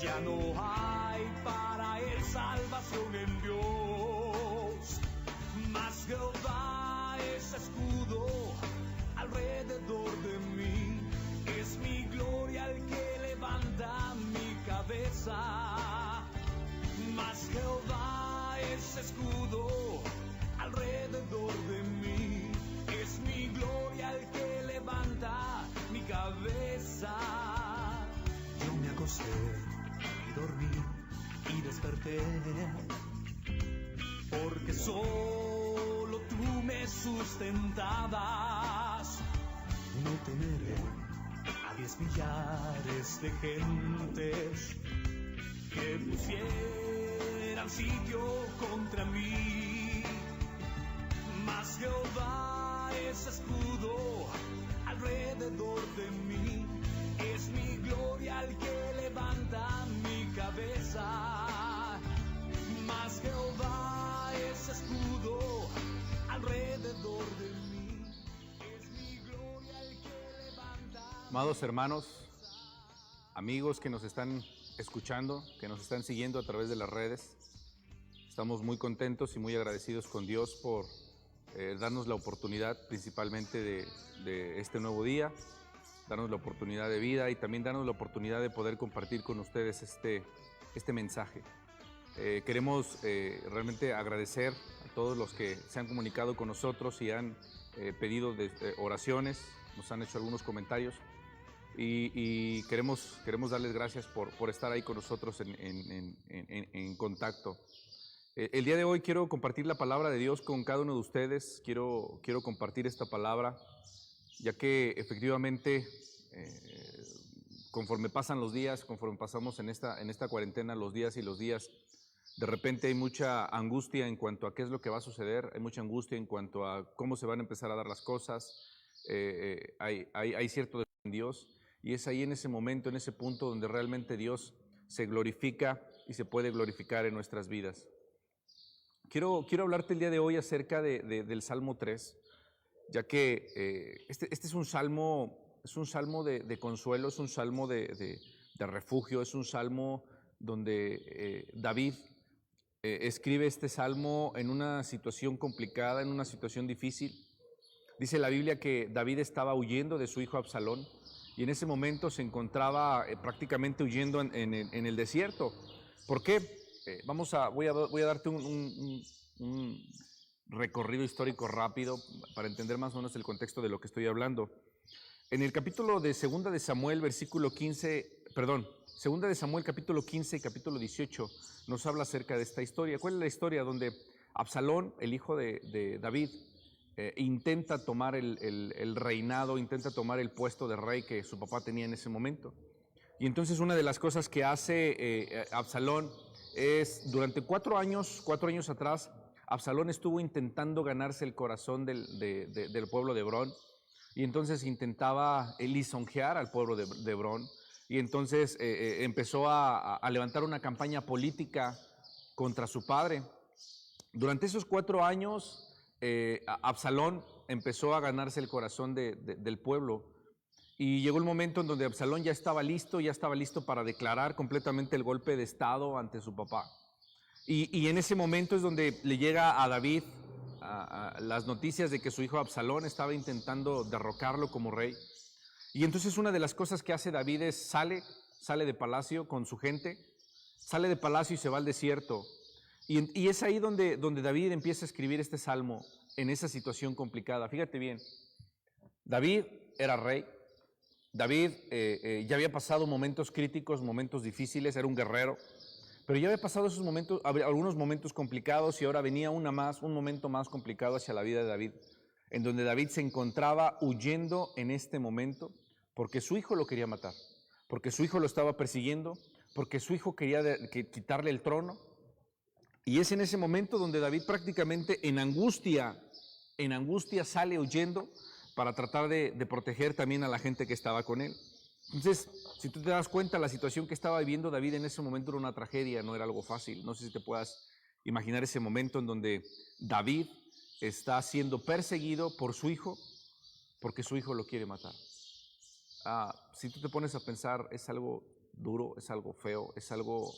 Ya no hay para él salvación en Dios, mas Jehová es escudo alrededor de mí, es mi gloria el que levanta mi cabeza. Mas Jehová es escudo alrededor de mí, es mi gloria el que levanta mi cabeza. Yo me acosté y dormí y desperté, porque solo tú me sustentabas. No temeré a 10 millares de gentes que pusieran sitio contra mí, mas Jehová es escudo alrededor de mí, es mi gloria el que levanta mi cabeza. Mas Jehová es escudo alrededor de mí, es mi gloria el que levanta. Amados hermanos, amigos que nos están escuchando, que nos están siguiendo a través de las redes, estamos muy contentos y muy agradecidos con Dios por darnos la oportunidad principalmente de este nuevo día, darnos la oportunidad de vida y también darnos la oportunidad de poder compartir con ustedes este mensaje. Queremos realmente agradecer a todos los que se han comunicado con nosotros y han pedido oraciones, nos han hecho algunos comentarios y queremos darles gracias por estar ahí con nosotros en contacto. El día de hoy quiero compartir la palabra de Dios con cada uno de ustedes, quiero compartir esta palabra, ya que efectivamente conforme pasan los días, conforme pasamos en esta cuarentena los días y los días, de repente hay mucha angustia en cuanto a qué es lo que va a suceder, hay mucha angustia en cuanto a cómo se van a empezar a dar las cosas, hay cierto deseo en Dios, y es ahí en ese momento, en ese punto donde realmente Dios se glorifica y se puede glorificar en nuestras vidas. Quiero hablarte el día de hoy acerca del Salmo 3, ya que este es un salmo de consuelo, es un salmo de refugio, es un salmo donde David escribe este salmo en una situación complicada, en una situación difícil. Dice la Biblia que David estaba huyendo de su hijo Absalón y en ese momento se encontraba prácticamente huyendo en el desierto. ¿Por qué? Voy a darte un recorrido histórico rápido para entender más o menos el contexto de lo que estoy hablando. En el capítulo de Segunda de Samuel, Segunda de Samuel, capítulo 15 y capítulo 18, nos habla acerca de esta historia. ¿Cuál es la historia? Donde Absalón, el hijo de David, intenta tomar el reinado, intenta tomar el puesto de rey que su papá tenía en ese momento. Y entonces una de las cosas que hace Absalón es, durante 4 años atrás, Absalón estuvo intentando ganarse el corazón del pueblo de Hebrón, y entonces intentaba lisonjear al pueblo de Hebrón, y entonces empezó a levantar una campaña política contra su padre. Durante esos 4 años, Absalón empezó a ganarse el corazón del pueblo, y llegó el momento en donde Absalón ya estaba listo para declarar completamente el golpe de estado ante su papá. Y en ese momento es donde le llega a David las noticias de que su hijo Absalón estaba intentando derrocarlo como rey. Y entonces una de las cosas que hace David es sale de palacio con su gente, sale de palacio y se va al desierto. Y es ahí donde David empieza a escribir este salmo en esa situación complicada. Fíjate bien, David era rey, David ya había pasado momentos críticos, momentos difíciles, era un guerrero, pero ya había pasado esos momentos, algunos momentos complicados, y ahora venía un momento más complicado hacia la vida de David, en donde David se encontraba huyendo en este momento porque su hijo lo quería matar, porque su hijo lo estaba persiguiendo, porque su hijo quería quitarle el trono. Y es en ese momento donde David prácticamente en angustia sale huyendo para tratar de proteger también a la gente que estaba con él. Entonces, si tú te das cuenta, la situación que estaba viviendo David en ese momento era una tragedia, no era algo fácil. No sé si te puedas imaginar ese momento en donde David está siendo perseguido por su hijo porque su hijo lo quiere matar. Si tú te pones a pensar, es algo duro, es algo feo, es algo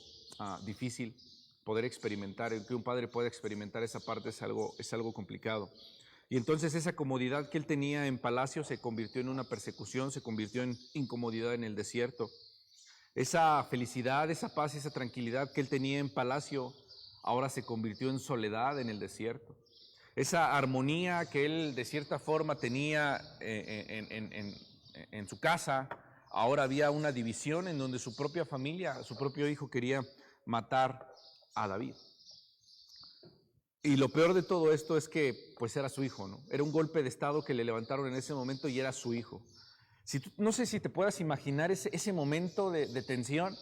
difícil poder experimentar. El que un padre pueda experimentar esa parte es algo complicado. Y entonces esa comodidad que él tenía en palacio se convirtió en una persecución, se convirtió en incomodidad en el desierto. Esa felicidad, esa paz, esa tranquilidad que él tenía en palacio ahora se convirtió en soledad en el desierto. Esa armonía que él de cierta forma tenía en su casa, ahora había una división en donde su propia familia, su propio hijo quería matar a David. Y lo peor de todo esto es que pues era su hijo, ¿no? Era un golpe de estado que le levantaron en ese momento y era su hijo. No sé si te puedas imaginar ese momento de tensión,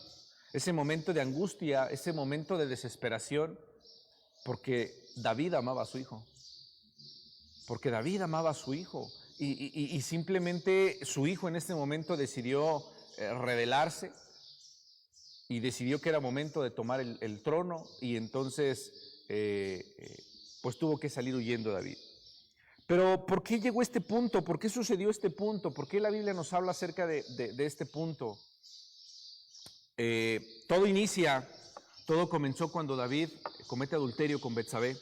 ese momento de angustia, ese momento de desesperación, porque David amaba a su hijo. Porque David amaba a su hijo y simplemente su hijo en este momento decidió rebelarse y decidió que era momento de tomar el trono y entonces pues tuvo que salir huyendo David. Pero ¿por qué llegó este punto? ¿Por qué sucedió este punto? ¿Por qué la Biblia nos habla acerca de este punto? Todo comenzó cuando David comete adulterio con Betsabé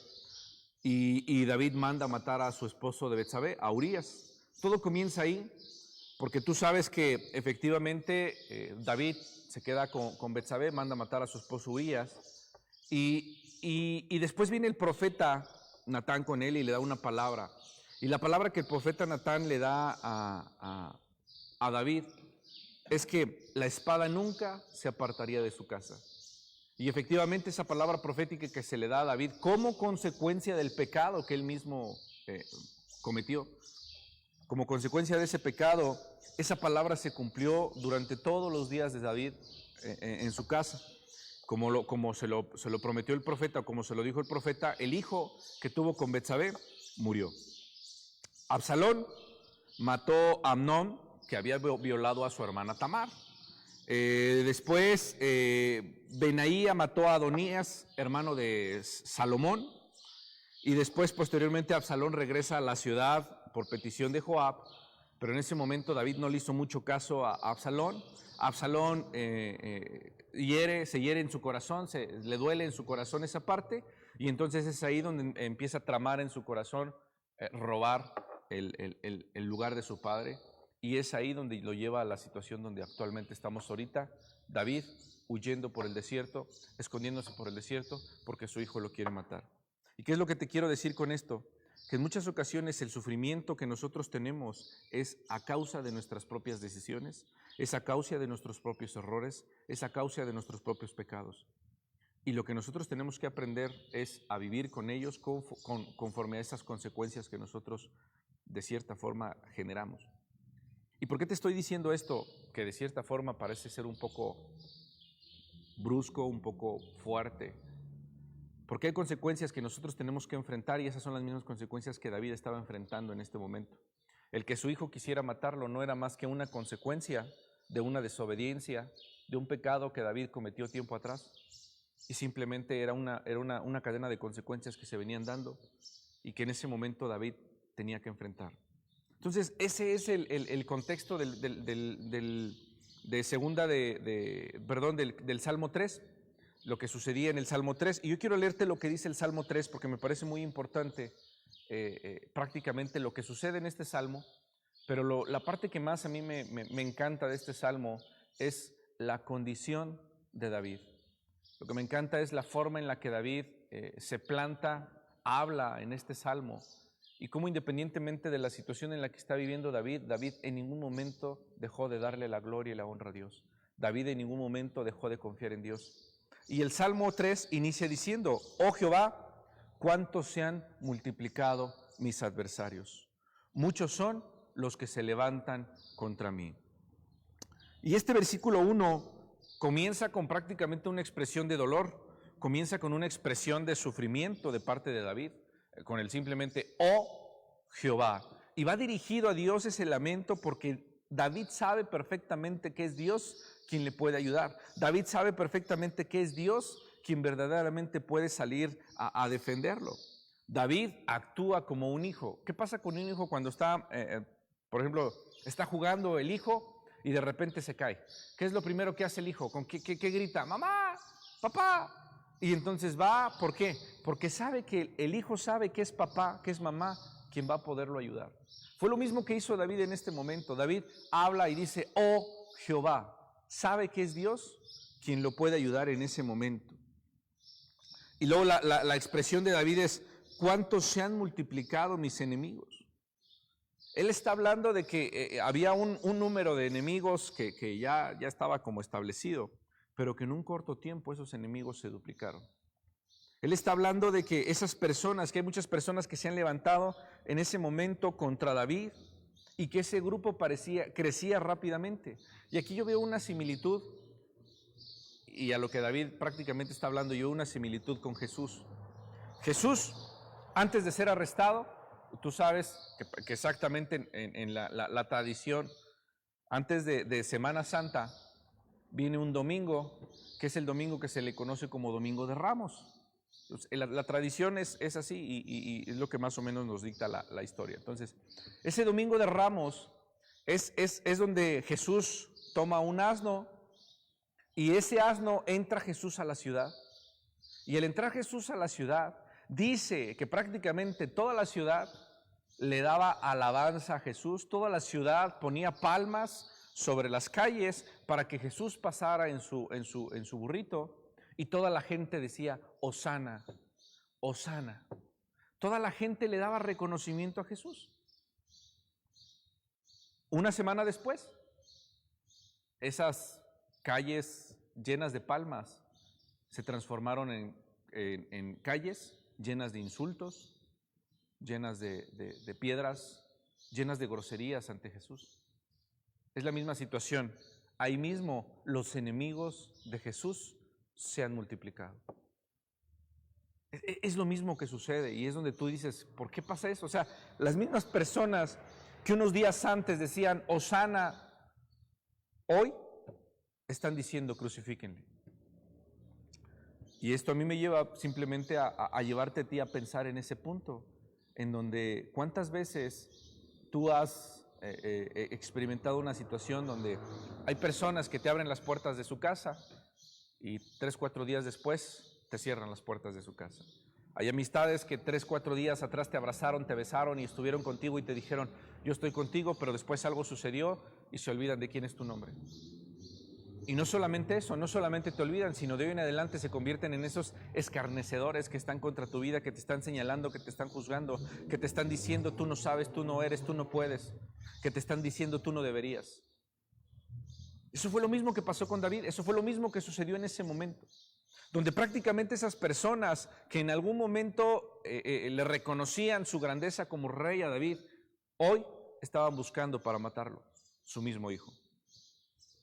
y David manda matar a su esposo de Betsabé, a Urías. Todo comienza ahí, porque tú sabes que efectivamente David se queda con Betsabé, manda matar a su esposo Urías y después viene el profeta Natán con él y le da una palabra. Y la palabra que el profeta Natán le da a David es que la espada nunca se apartaría de su casa. Y efectivamente esa palabra profética que se le da a David como consecuencia del pecado que él mismo cometió, como consecuencia de ese pecado, esa palabra se cumplió durante todos los días de David en su casa. Como se lo prometió el profeta, como se lo dijo el profeta, el hijo que tuvo con Betsabé murió. Absalón mató a Amnón, que había violado a su hermana Tamar. Después Benaía mató a Adonías, hermano de Salomón. Y después, posteriormente, Absalón regresa a la ciudad por petición de Joab. Pero en ese momento David no le hizo mucho caso a Absalón. Absalón se hiere en su corazón, le duele en su corazón esa parte. Y entonces es ahí donde empieza a tramar en su corazón robar el lugar de su padre. Y es ahí donde lo lleva a la situación donde actualmente estamos ahorita. David huyendo por el desierto, escondiéndose por el desierto porque su hijo lo quiere matar. ¿Y qué es lo que te quiero decir con esto? Que en muchas ocasiones el sufrimiento que nosotros tenemos es a causa de nuestras propias decisiones, es a causa de nuestros propios errores, es a causa de nuestros propios pecados. Y lo que nosotros tenemos que aprender es a vivir con ellos conforme a esas consecuencias que nosotros de cierta forma generamos. ¿Y por qué te estoy diciendo esto? Que de cierta forma parece ser un poco brusco, un poco fuerte. Porque hay consecuencias que nosotros tenemos que enfrentar y esas son las mismas consecuencias que David estaba enfrentando en este momento. El que su hijo quisiera matarlo no era más que una consecuencia de una desobediencia, de un pecado que David cometió tiempo atrás. Y simplemente era una cadena de consecuencias que se venían dando y que en ese momento David tenía que enfrentar. Entonces, ese es el contexto del Salmo 3, lo que sucedía en el Salmo 3. Y yo quiero leerte lo que dice el Salmo 3 porque me parece muy importante prácticamente lo que sucede en este Salmo. Pero la parte que más a mí me encanta de este Salmo es la condición de David. Lo que me encanta es la forma en la que David se planta, habla en este Salmo. Y cómo independientemente de la situación en la que está viviendo David en ningún momento dejó de darle la gloria y la honra a Dios. David en ningún momento dejó de confiar en Dios. Y el Salmo 3 inicia diciendo: oh Jehová, cuántos se han multiplicado mis adversarios. Muchos son los que se levantan contra mí. Y este versículo 1 comienza con prácticamente una expresión de dolor, comienza con una expresión de sufrimiento de parte de David, con el simplemente oh Jehová. Y va dirigido a Dios ese lamento porque David sabe perfectamente que es Dios quien le puede ayudar. David sabe perfectamente que es Dios quien verdaderamente puede salir a defenderlo. David actúa como un hijo. ¿Qué pasa con un hijo cuando está, por ejemplo, está jugando el hijo y de repente se cae. ¿Qué es lo primero que hace el hijo? ¿Qué grita? ¡Mamá! ¡Papá! Y entonces va, ¿por qué? Porque sabe que el hijo sabe que es papá, que es mamá, quien va a poderlo ayudar. Fue lo mismo que hizo David en este momento. David habla y dice, oh Jehová, sabe que es Dios quien lo puede ayudar en ese momento. Y luego la expresión de David es, ¿cuántos se han multiplicado mis enemigos? Él está hablando de que había un número de enemigos que ya estaba como establecido, pero que en un corto tiempo esos enemigos se duplicaron. Él está hablando de que esas personas, que hay muchas personas que se han levantado en ese momento contra David y que ese grupo crecía rápidamente. Y aquí yo veo una similitud, y a lo que David prácticamente está hablando, yo una similitud con Jesús. Jesús, antes de ser arrestado, tú sabes que exactamente en la tradición, antes de Semana Santa, viene un domingo, que es el domingo que se le conoce como Domingo de Ramos. La tradición es así y es lo que más o menos nos dicta la historia. Entonces, ese Domingo de Ramos es donde Jesús toma un asno y ese asno entra Jesús a la ciudad. Y al entrar Jesús a la ciudad, dice que prácticamente toda la ciudad le daba alabanza a Jesús, toda la ciudad ponía palmas sobre las calles para que Jesús pasara en su burrito, y toda la gente decía, Hosana, Hosana. Toda la gente le daba reconocimiento a Jesús. Una semana después, esas calles llenas de palmas se transformaron en calles llenas de insultos, llenas de piedras, llenas de groserías ante Jesús. Es la misma situación. Ahí mismo los enemigos de Jesús se han multiplicado. Es lo mismo que sucede y es donde tú dices, ¿por qué pasa eso? O sea, las mismas personas que unos días antes decían, Hosana, hoy están diciendo, crucifíquenle. Y esto a mí me lleva simplemente a llevarte a ti a pensar en ese punto, en donde cuántas veces tú has experimentado una situación donde hay personas que te abren las puertas de su casa y 3-4 días después te cierran las puertas de su casa. Hay amistades que 3-4 días atrás te abrazaron, te besaron y estuvieron contigo y te dijeron, yo estoy contigo, pero después algo sucedió y se olvidan de quién es tu nombre. Y no solamente eso, no solamente te olvidan, sino de hoy en adelante se convierten en esos escarnecedores que están contra tu vida, que te están señalando, que te están juzgando, que te están diciendo tú no sabes, tú no eres, tú no puedes, que te están diciendo tú no deberías. Eso fue lo mismo que pasó con David, eso fue lo mismo que sucedió en ese momento, donde prácticamente esas personas que en algún momento le reconocían su grandeza como rey a David, hoy estaban buscando para matarlo, su mismo hijo.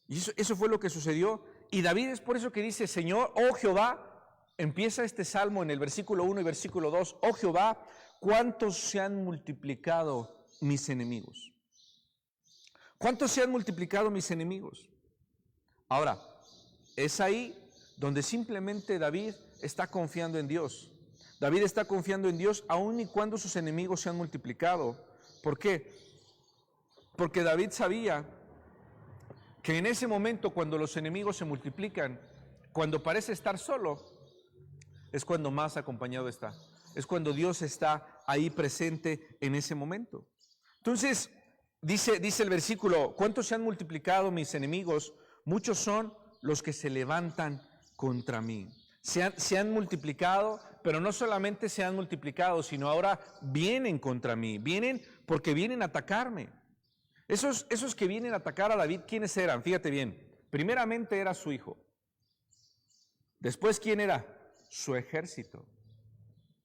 Y eso fue lo que sucedió. Y David es por eso que dice, Señor, oh Jehová, empieza este salmo en el versículo 1 y versículo 2, oh Jehová, ¿cuántos se han multiplicado mis enemigos? ¿Cuántos se han multiplicado mis enemigos? Ahora, es ahí donde simplemente David está confiando en Dios. David está confiando en Dios aun y cuando sus enemigos se han multiplicado. ¿Por qué? Porque David sabía que en ese momento cuando los enemigos se multiplican, cuando parece estar solo, es cuando más acompañado está. Es cuando Dios está ahí presente en ese momento. Entonces, dice el versículo, ¿cuántos se han multiplicado mis enemigos? Muchos son los que se levantan contra mí. Se han multiplicado, pero no solamente se han multiplicado, sino ahora vienen contra mí. Vienen porque vienen a atacarme. Esos que vienen a atacar a David, ¿quiénes eran? Fíjate bien, primeramente era su hijo. Después, ¿quién era? Su ejército.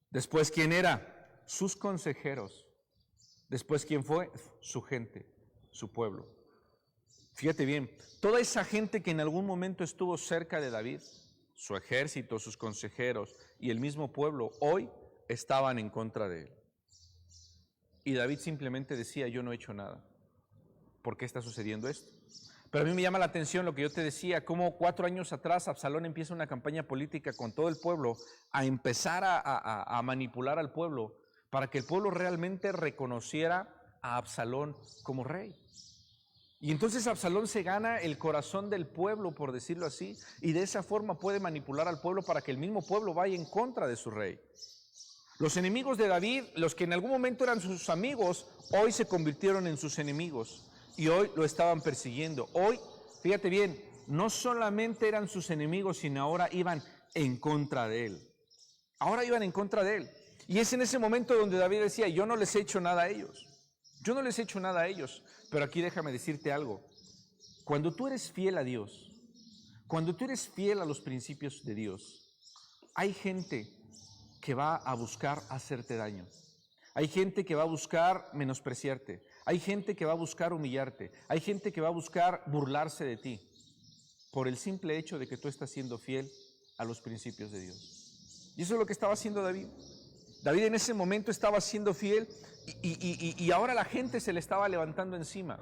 Después, ¿quién era? Sus consejeros. Después, ¿quién fue? Su gente, su pueblo. Fíjate bien, toda esa gente que en algún momento estuvo cerca de David, su ejército, sus consejeros y el mismo pueblo, hoy estaban en contra de él. Y David simplemente decía, yo no he hecho nada. ¿Por qué está sucediendo esto? Pero a mí me llama la atención lo que yo te decía, cómo 4 años atrás Absalón empieza una campaña política con todo el pueblo a empezar a manipular al pueblo para que el pueblo realmente reconociera a Absalón como rey. Y entonces Absalón se gana el corazón del pueblo, por decirlo así, y de esa forma puede manipular al pueblo para que el mismo pueblo vaya en contra de su rey. Los enemigos de David, los que en algún momento eran sus amigos, hoy se convirtieron en sus enemigos y hoy lo estaban persiguiendo. Hoy, fíjate bien, no solamente eran sus enemigos, sino ahora iban en contra de él. Ahora iban en contra de él. Y es en ese momento donde David decía, yo no les he hecho nada a ellos. Yo no les he hecho nada a ellos. Pero aquí déjame decirte algo. Cuando tú eres fiel a Dios, cuando tú eres fiel a los principios de Dios, hay gente que va a buscar hacerte daño. Hay gente que va a buscar menospreciarte. Hay gente que va a buscar humillarte. Hay gente que va a buscar burlarse de ti por el simple hecho de que tú estás siendo fiel a los principios de Dios. Y eso es lo que estaba haciendo David. David en ese momento estaba siendo fiel y ahora la gente se le estaba levantando encima.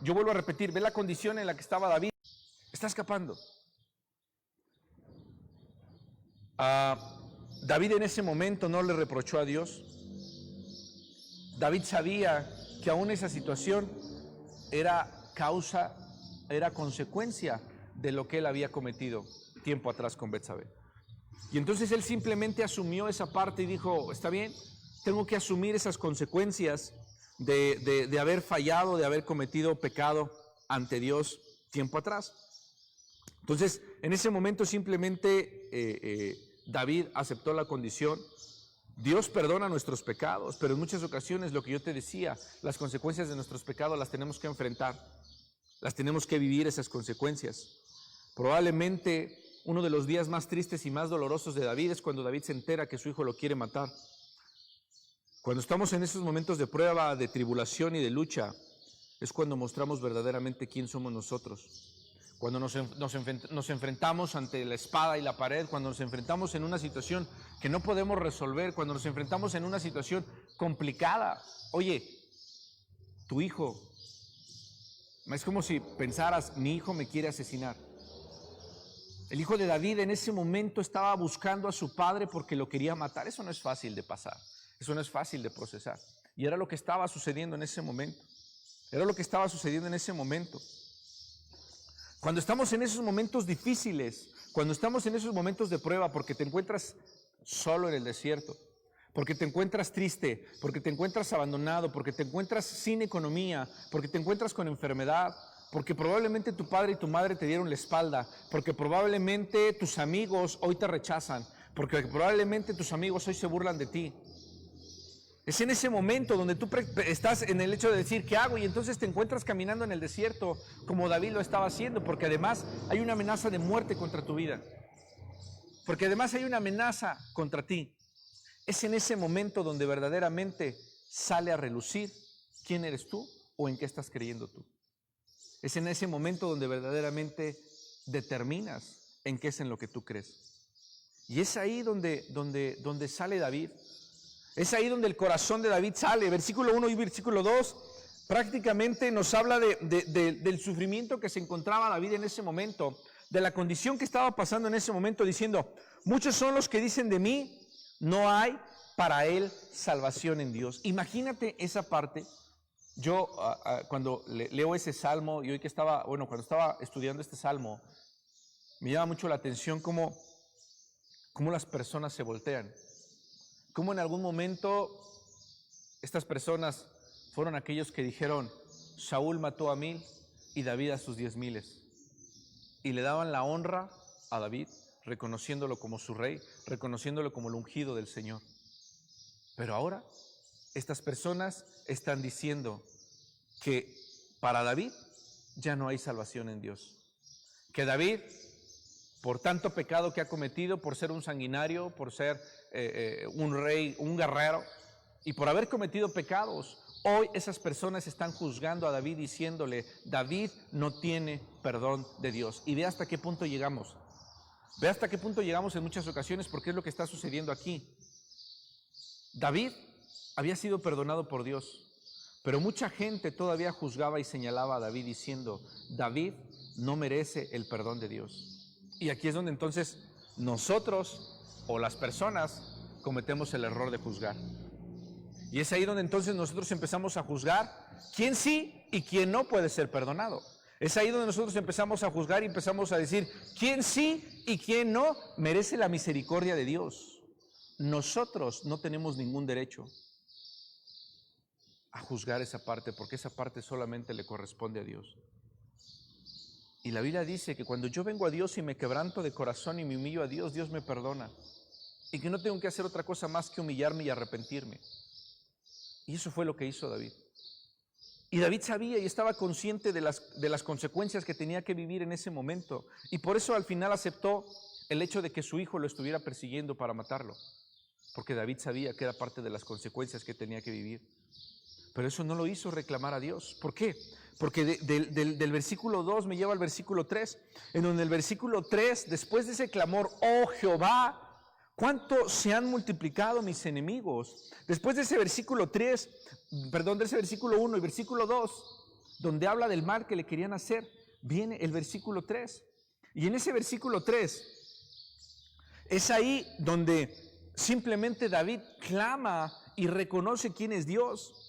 Yo vuelvo a repetir, ve la condición en la que estaba David. Está escapando. David en ese momento no le reprochó a Dios. David sabía que aún esa situación era consecuencia de lo que él había cometido tiempo atrás con Betsabé. Y entonces él simplemente asumió esa parte y dijo, está bien, tengo que asumir esas consecuencias de haber fallado, de haber cometido pecado ante Dios tiempo atrás. Entonces, en ese momento simplemente David aceptó la condición. Dios perdona nuestros pecados, pero en muchas ocasiones, lo que yo te decía, las consecuencias de nuestros pecados las tenemos que enfrentar, las tenemos que vivir esas consecuencias. Probablemente uno de los días más tristes y más dolorosos de David es cuando David se entera que su hijo lo quiere matar. Cuando estamos en esos momentos de prueba, de tribulación y de lucha, es cuando mostramos verdaderamente quién somos nosotros. Cuando nos enfrentamos ante la espada y la pared, cuando nos enfrentamos en una situación que no podemos resolver, cuando nos enfrentamos en una situación complicada. Oye, tu hijo, es como si pensaras, mi hijo me quiere asesinar. El hijo de David en ese momento estaba buscando a su padre porque lo quería matar. Eso no es fácil de pasar, eso no es fácil de procesar. Y era lo que estaba sucediendo en ese momento. Era lo que estaba sucediendo en ese momento. Cuando estamos en esos momentos difíciles, cuando estamos en esos momentos de prueba, porque te encuentras solo en el desierto, porque te encuentras triste, porque te encuentras abandonado, porque te encuentras sin economía, porque te encuentras con enfermedad, porque probablemente tu padre y tu madre te dieron la espalda, porque probablemente tus amigos hoy te rechazan, porque probablemente tus amigos hoy se burlan de ti. Es en ese momento donde tú estás en el hecho de decir, ¿qué hago? Y entonces te encuentras caminando en el desierto como David lo estaba haciendo, porque además hay una amenaza de muerte contra tu vida. Porque además hay una amenaza contra ti. Es en ese momento donde verdaderamente sale a relucir quién eres tú o en qué estás creyendo tú. Es en ese momento donde verdaderamente determinas en qué es en lo que tú crees. Y es ahí donde sale David. Es ahí donde el corazón de David sale. Versículo 1 y versículo 2 prácticamente nos habla del sufrimiento que se encontraba David en ese momento, de la condición que estaba pasando en ese momento, diciendo, muchos son los que dicen de mí, no hay para él salvación en Dios. Imagínate esa parte. Yo cuando leo ese salmo, y hoy que cuando estaba estudiando este salmo, me llama mucho la atención cómo las personas se voltean. Cómo en algún momento estas personas fueron aquellos que dijeron, Saúl mató a 1000 y David a sus 10,000. Y le daban la honra a David, reconociéndolo como su rey, reconociéndolo como el ungido del Señor. Pero ahora estas personas están diciendo que para David ya no hay salvación en Dios. Que David, por tanto pecado que ha cometido, por ser un sanguinario, por ser un rey, un guerrero, y por haber cometido pecados, hoy esas personas están juzgando a David diciéndole, David no tiene perdón de Dios. Y ve hasta qué punto llegamos. Ve hasta qué punto llegamos en muchas ocasiones, porque es lo que está sucediendo aquí. David había sido perdonado por Dios, pero mucha gente todavía juzgaba y señalaba a David diciendo, David no merece el perdón de Dios. Y aquí es donde entonces nosotros o las personas cometemos el error de juzgar. Y es ahí donde entonces nosotros empezamos a juzgar quién sí y quién no puede ser perdonado. Es ahí donde nosotros empezamos a juzgar y empezamos a decir quién sí y quién no merece la misericordia de Dios. Nosotros no tenemos ningún derecho a juzgar esa parte, porque esa parte solamente le corresponde a Dios. Y la Biblia dice que cuando yo vengo a Dios y me quebranto de corazón y me humillo a Dios, Dios me perdona. Y que no tengo que hacer otra cosa más que humillarme y arrepentirme. Y eso fue lo que hizo David. Y David sabía y estaba consciente de las consecuencias que tenía que vivir en ese momento. Y por eso al final aceptó el hecho de que su hijo lo estuviera persiguiendo para matarlo. Porque David sabía que era parte de las consecuencias que tenía que vivir. Pero eso no lo hizo reclamar a Dios. ¿Por qué? Porque del versículo 2 me lleva al versículo 3, en donde el versículo 3, después de ese clamor, oh Jehová, ¿cuánto se han multiplicado mis enemigos? Después de ese versículo 3, de ese versículo 1 y versículo 2, donde habla del mal que le querían hacer, viene el versículo 3. Y en ese versículo 3, es ahí donde simplemente David clama y reconoce quién es Dios.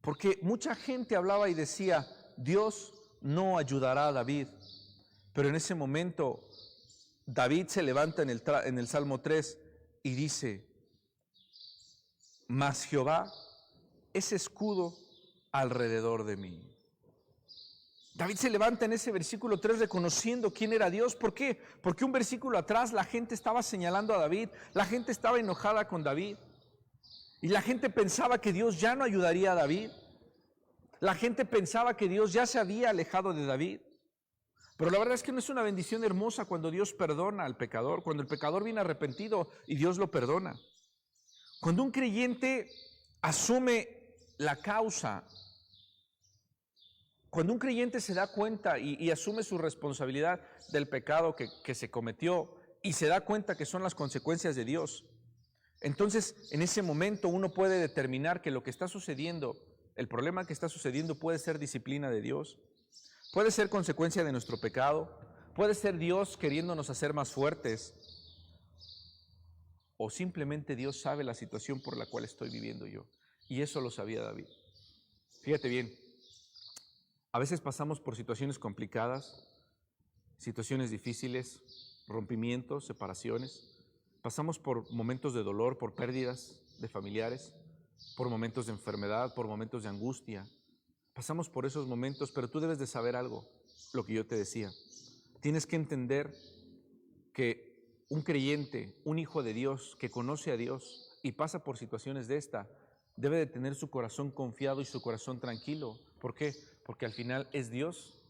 Porque mucha gente hablaba y decía, Dios no ayudará a David. Pero en ese momento, David se levanta en el Salmo 3 y dice, mas Jehová es escudo alrededor de mí. David se levanta en ese versículo 3 reconociendo quién era Dios. ¿Por qué? Porque un versículo atrás la gente estaba señalando a David, la gente estaba enojada con David. Y la gente pensaba que Dios ya no ayudaría a David. La gente pensaba que Dios ya se había alejado de David. Pero la verdad es que no es una bendición hermosa cuando Dios perdona al pecador, cuando el pecador viene arrepentido y Dios lo perdona. Cuando un creyente asume la causa, cuando un creyente se da cuenta y asume su responsabilidad del pecado que se cometió y se da cuenta que son las consecuencias de Dios, entonces en ese momento uno puede determinar que lo que está sucediendo, el problema que está sucediendo puede ser disciplina de Dios, puede ser consecuencia de nuestro pecado, puede ser Dios queriéndonos hacer más fuertes, o simplemente Dios sabe la situación por la cual estoy viviendo yo. Y eso lo sabía David. Fíjate bien, a veces pasamos por situaciones complicadas, situaciones difíciles, rompimientos, separaciones. Pasamos por momentos de dolor, por pérdidas de familiares, por momentos de enfermedad, por momentos de angustia. Pasamos por esos momentos, pero tú debes de saber algo, lo que yo te decía. Tienes que entender que un creyente, un hijo de Dios que conoce a Dios y pasa por situaciones de esta, debe de tener su corazón confiado y su corazón tranquilo. ¿Por qué? Porque al final es Dios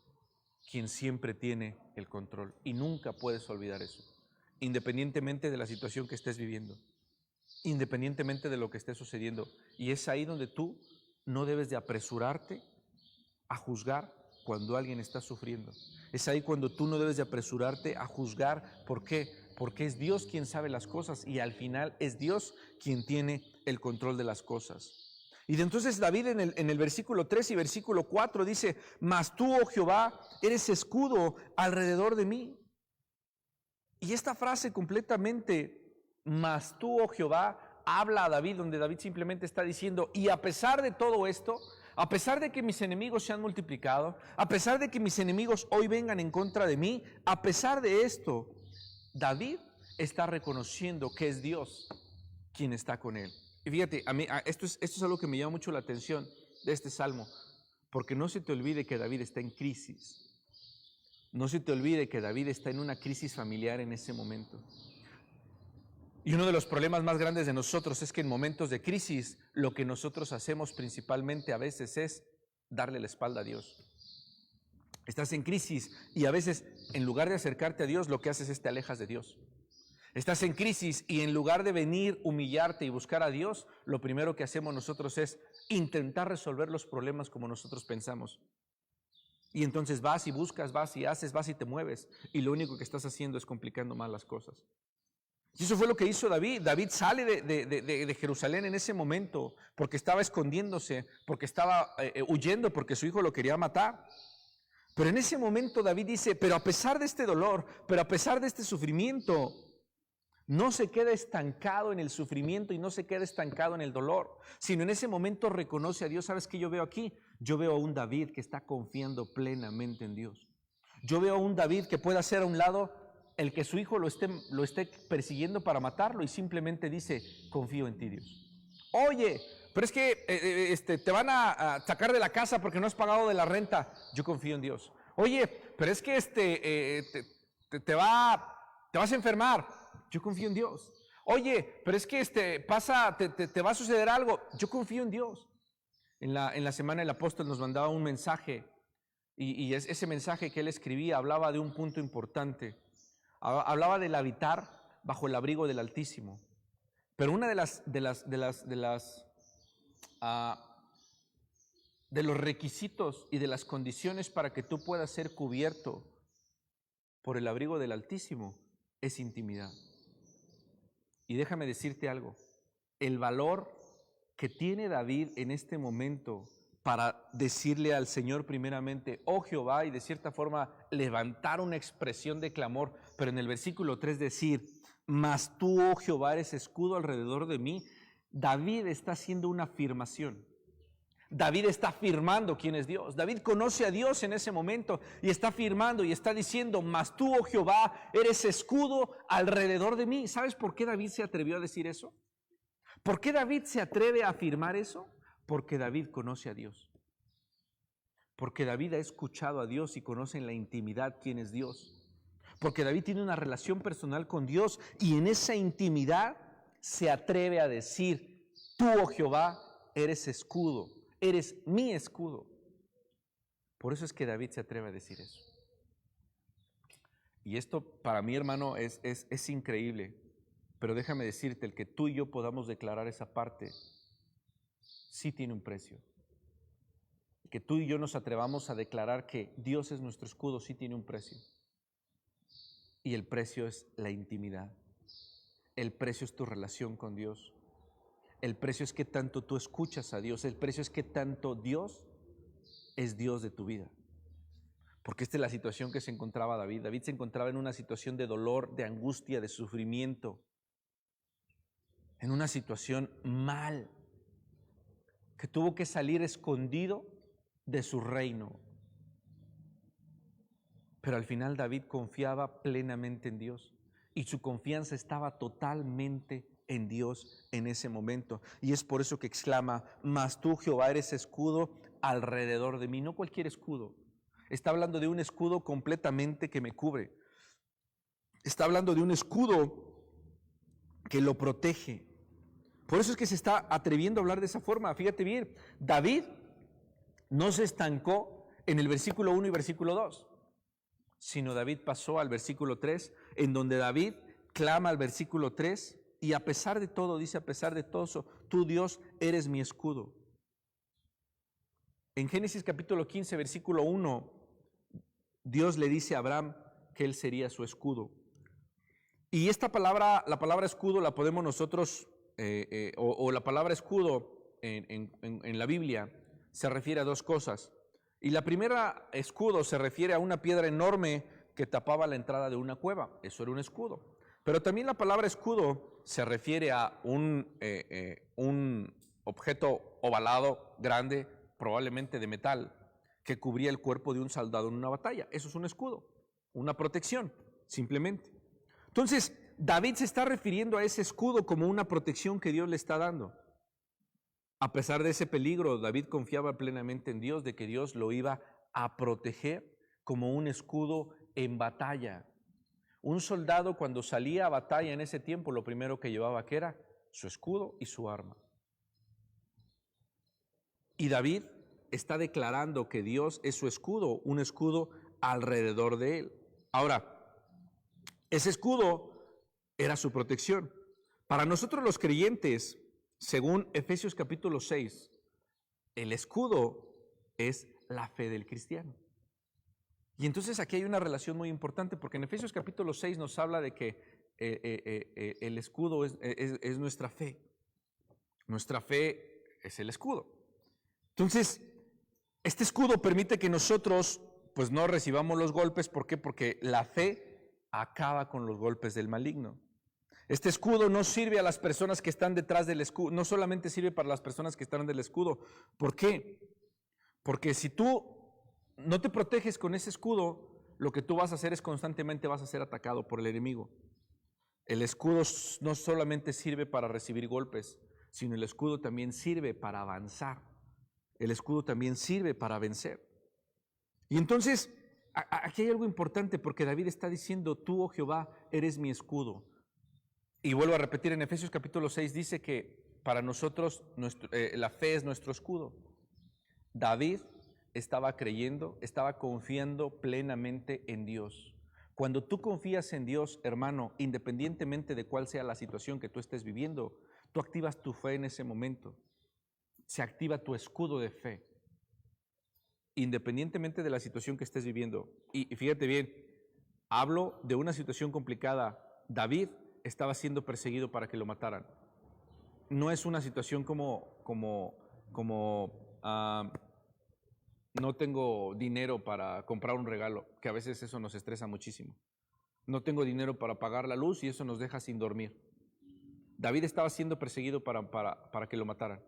quien siempre tiene el control y nunca puedes olvidar eso, independientemente de la situación que estés viviendo, independientemente de lo que esté sucediendo. Y es ahí donde tú no debes de apresurarte a juzgar cuando alguien está sufriendo. Es ahí cuando tú no debes de apresurarte a juzgar. ¿Por qué? Porque es Dios quien sabe las cosas y al final es Dios quien tiene el control de las cosas. Y de entonces David en el versículo 3 y versículo 4 dice, mas tú, oh Jehová, eres escudo alrededor de mí. Y esta frase completamente, mas tú, oh Jehová, habla a David, donde David simplemente está diciendo, y a pesar de todo esto, a pesar de que mis enemigos se han multiplicado, a pesar de que mis enemigos hoy vengan en contra de mí, a pesar de esto, David está reconociendo que es Dios quien está con él. Y fíjate, esto es algo que me llama mucho la atención de este salmo, porque no se te olvide que David está en crisis. No se te olvide que David está en una crisis familiar en ese momento. Y uno de los problemas más grandes de nosotros es que en momentos de crisis, lo que nosotros hacemos principalmente a veces es darle la espalda a Dios. Estás en crisis y a veces, en lugar de acercarte a Dios, lo que haces es te alejas de Dios. Estás en crisis y en lugar de venir, humillarte y buscar a Dios, lo primero que hacemos nosotros es intentar resolver los problemas como nosotros pensamos. Y entonces vas y buscas, vas y haces, vas y te mueves. Y lo único que estás haciendo es complicando más las cosas. Y eso fue lo que hizo David. David sale de Jerusalén en ese momento porque estaba escondiéndose, porque estaba huyendo, porque su hijo lo quería matar. Pero en ese momento David dice, pero a pesar de este dolor, pero a pesar de este sufrimiento, No se queda estancado en el sufrimiento y no se queda estancado en el dolor, sino en ese momento reconoce a Dios. ¿Sabes qué yo veo aquí? Yo veo a un David que está confiando plenamente en Dios. Yo veo a un David que puede hacer a un lado el que su hijo lo esté persiguiendo para matarlo y simplemente dice, confío en ti, Dios. Oye, pero es que te van a sacar de la casa porque no has pagado de la renta. Yo confío en Dios. Oye, pero es que te vas a enfermar. Yo confío en Dios. Oye, pero es que te va a suceder algo. Yo confío en Dios. En la semana el apóstol nos mandaba un mensaje y ese mensaje que él escribía hablaba de un punto importante. Hablaba del habitar bajo el abrigo del Altísimo. Pero una de los requisitos y de las condiciones para que tú puedas ser cubierto por el abrigo del Altísimo es intimidad. Y déjame decirte algo, el valor que tiene David en este momento para decirle al Señor primeramente, oh Jehová, y de cierta forma levantar una expresión de clamor, pero en el versículo 3 decir, mas tú, oh Jehová, eres escudo alrededor de mí. David está haciendo una afirmación. David está afirmando quién es Dios. David conoce a Dios en ese momento y está afirmando y está diciendo, mas tú, oh Jehová, eres escudo alrededor de mí. ¿Sabes por qué David se atrevió a decir eso? ¿Por qué David se atreve a afirmar eso? Porque David conoce a Dios. Porque David ha escuchado a Dios y conoce en la intimidad quién es Dios. Porque David tiene una relación personal con Dios y en esa intimidad se atreve a decir, tú, oh Jehová, eres escudo, eres mi escudo. Por eso es que David se atreve a decir eso. Y esto para mí, hermano, es increíble. Pero déjame decirte, el que tú y yo podamos declarar esa parte, sí tiene un precio. Que tú y yo nos atrevamos a declarar que Dios es nuestro escudo, sí tiene un precio. Y el precio es la intimidad. El precio es tu relación con Dios. El precio es que tanto tú escuchas a Dios. El precio es que tanto Dios es Dios de tu vida. Porque esta es la situación que se encontraba David. David se encontraba en una situación de dolor, de angustia, de sufrimiento. En una situación mal. Que tuvo que salir escondido de su reino. Pero al final David confiaba plenamente en Dios y su confianza estaba totalmente en Dios en ese momento. Y es por eso que exclama, mas tú, Jehová, eres escudo alrededor de mí. No cualquier escudo. Está hablando de un escudo completamente que me cubre. Está hablando de un escudo que lo protege. Por eso es que se está atreviendo a hablar de esa forma. Fíjate bien, David no se estancó en el versículo 1 y versículo 2, sino David pasó al versículo 3, en donde David clama al versículo 3, y a pesar de todo, dice, a pesar de todo eso, tú, Dios, eres mi escudo. En Génesis capítulo 15, versículo 1, Dios le dice a Abraham que él sería su escudo. Y esta palabra, la palabra escudo, la podemos nosotros, o la palabra escudo en la Biblia, se refiere a dos cosas. Y la primera, escudo, se refiere a una piedra enorme que tapaba la entrada de una cueva. Eso era un escudo. Pero también la palabra escudo se refiere a un objeto ovalado, grande, probablemente de metal, que cubría el cuerpo de un soldado en una batalla. Eso es un escudo, una protección, simplemente. Entonces, David se está refiriendo a ese escudo como una protección que Dios le está dando. A pesar de ese peligro, David confiaba plenamente en Dios, de que Dios lo iba a proteger como un escudo en batalla. Un soldado cuando salía a batalla en ese tiempo, lo primero que llevaba que era su escudo y su arma. Y David está declarando que Dios es su escudo, un escudo alrededor de él. Ahora, ese escudo era su protección. Para nosotros los creyentes, según Efesios capítulo 6, el escudo es la fe del cristiano. Y entonces aquí hay una relación muy importante, porque en Efesios capítulo 6 nos habla de que el escudo es nuestra fe. Nuestra fe es el escudo. Entonces, este escudo permite que nosotros pues no recibamos los golpes. ¿Por qué? Porque la fe acaba con los golpes del maligno. Este escudo no sirve a las personas que están detrás del escudo, no solamente sirve para las personas que están del escudo. ¿Por qué? Porque si tú no te proteges con ese escudo, lo que tú vas a hacer es constantemente vas a ser atacado por el enemigo. El escudo no solamente sirve para recibir golpes, sino el escudo también sirve para avanzar. El escudo también sirve para vencer. Y entonces, aquí hay algo importante porque David está diciendo, tú, oh Jehová, eres mi escudo. Y vuelvo a repetir, en Efesios capítulo 6 dice que para nosotros la fe es nuestro escudo. David estaba creyendo, estaba confiando plenamente en Dios. Cuando tú confías en Dios, hermano, independientemente de cuál sea la situación que tú estés viviendo, tú activas tu fe en ese momento. Se activa tu escudo de fe, independientemente de la situación que estés viviendo. Y fíjate bien, hablo de una situación complicada. David estaba siendo perseguido para que lo mataran. No es una situación como no tengo dinero para comprar un regalo, que a veces eso nos estresa muchísimo. No tengo dinero para pagar la luz y eso nos deja sin dormir. David estaba siendo perseguido para que lo mataran.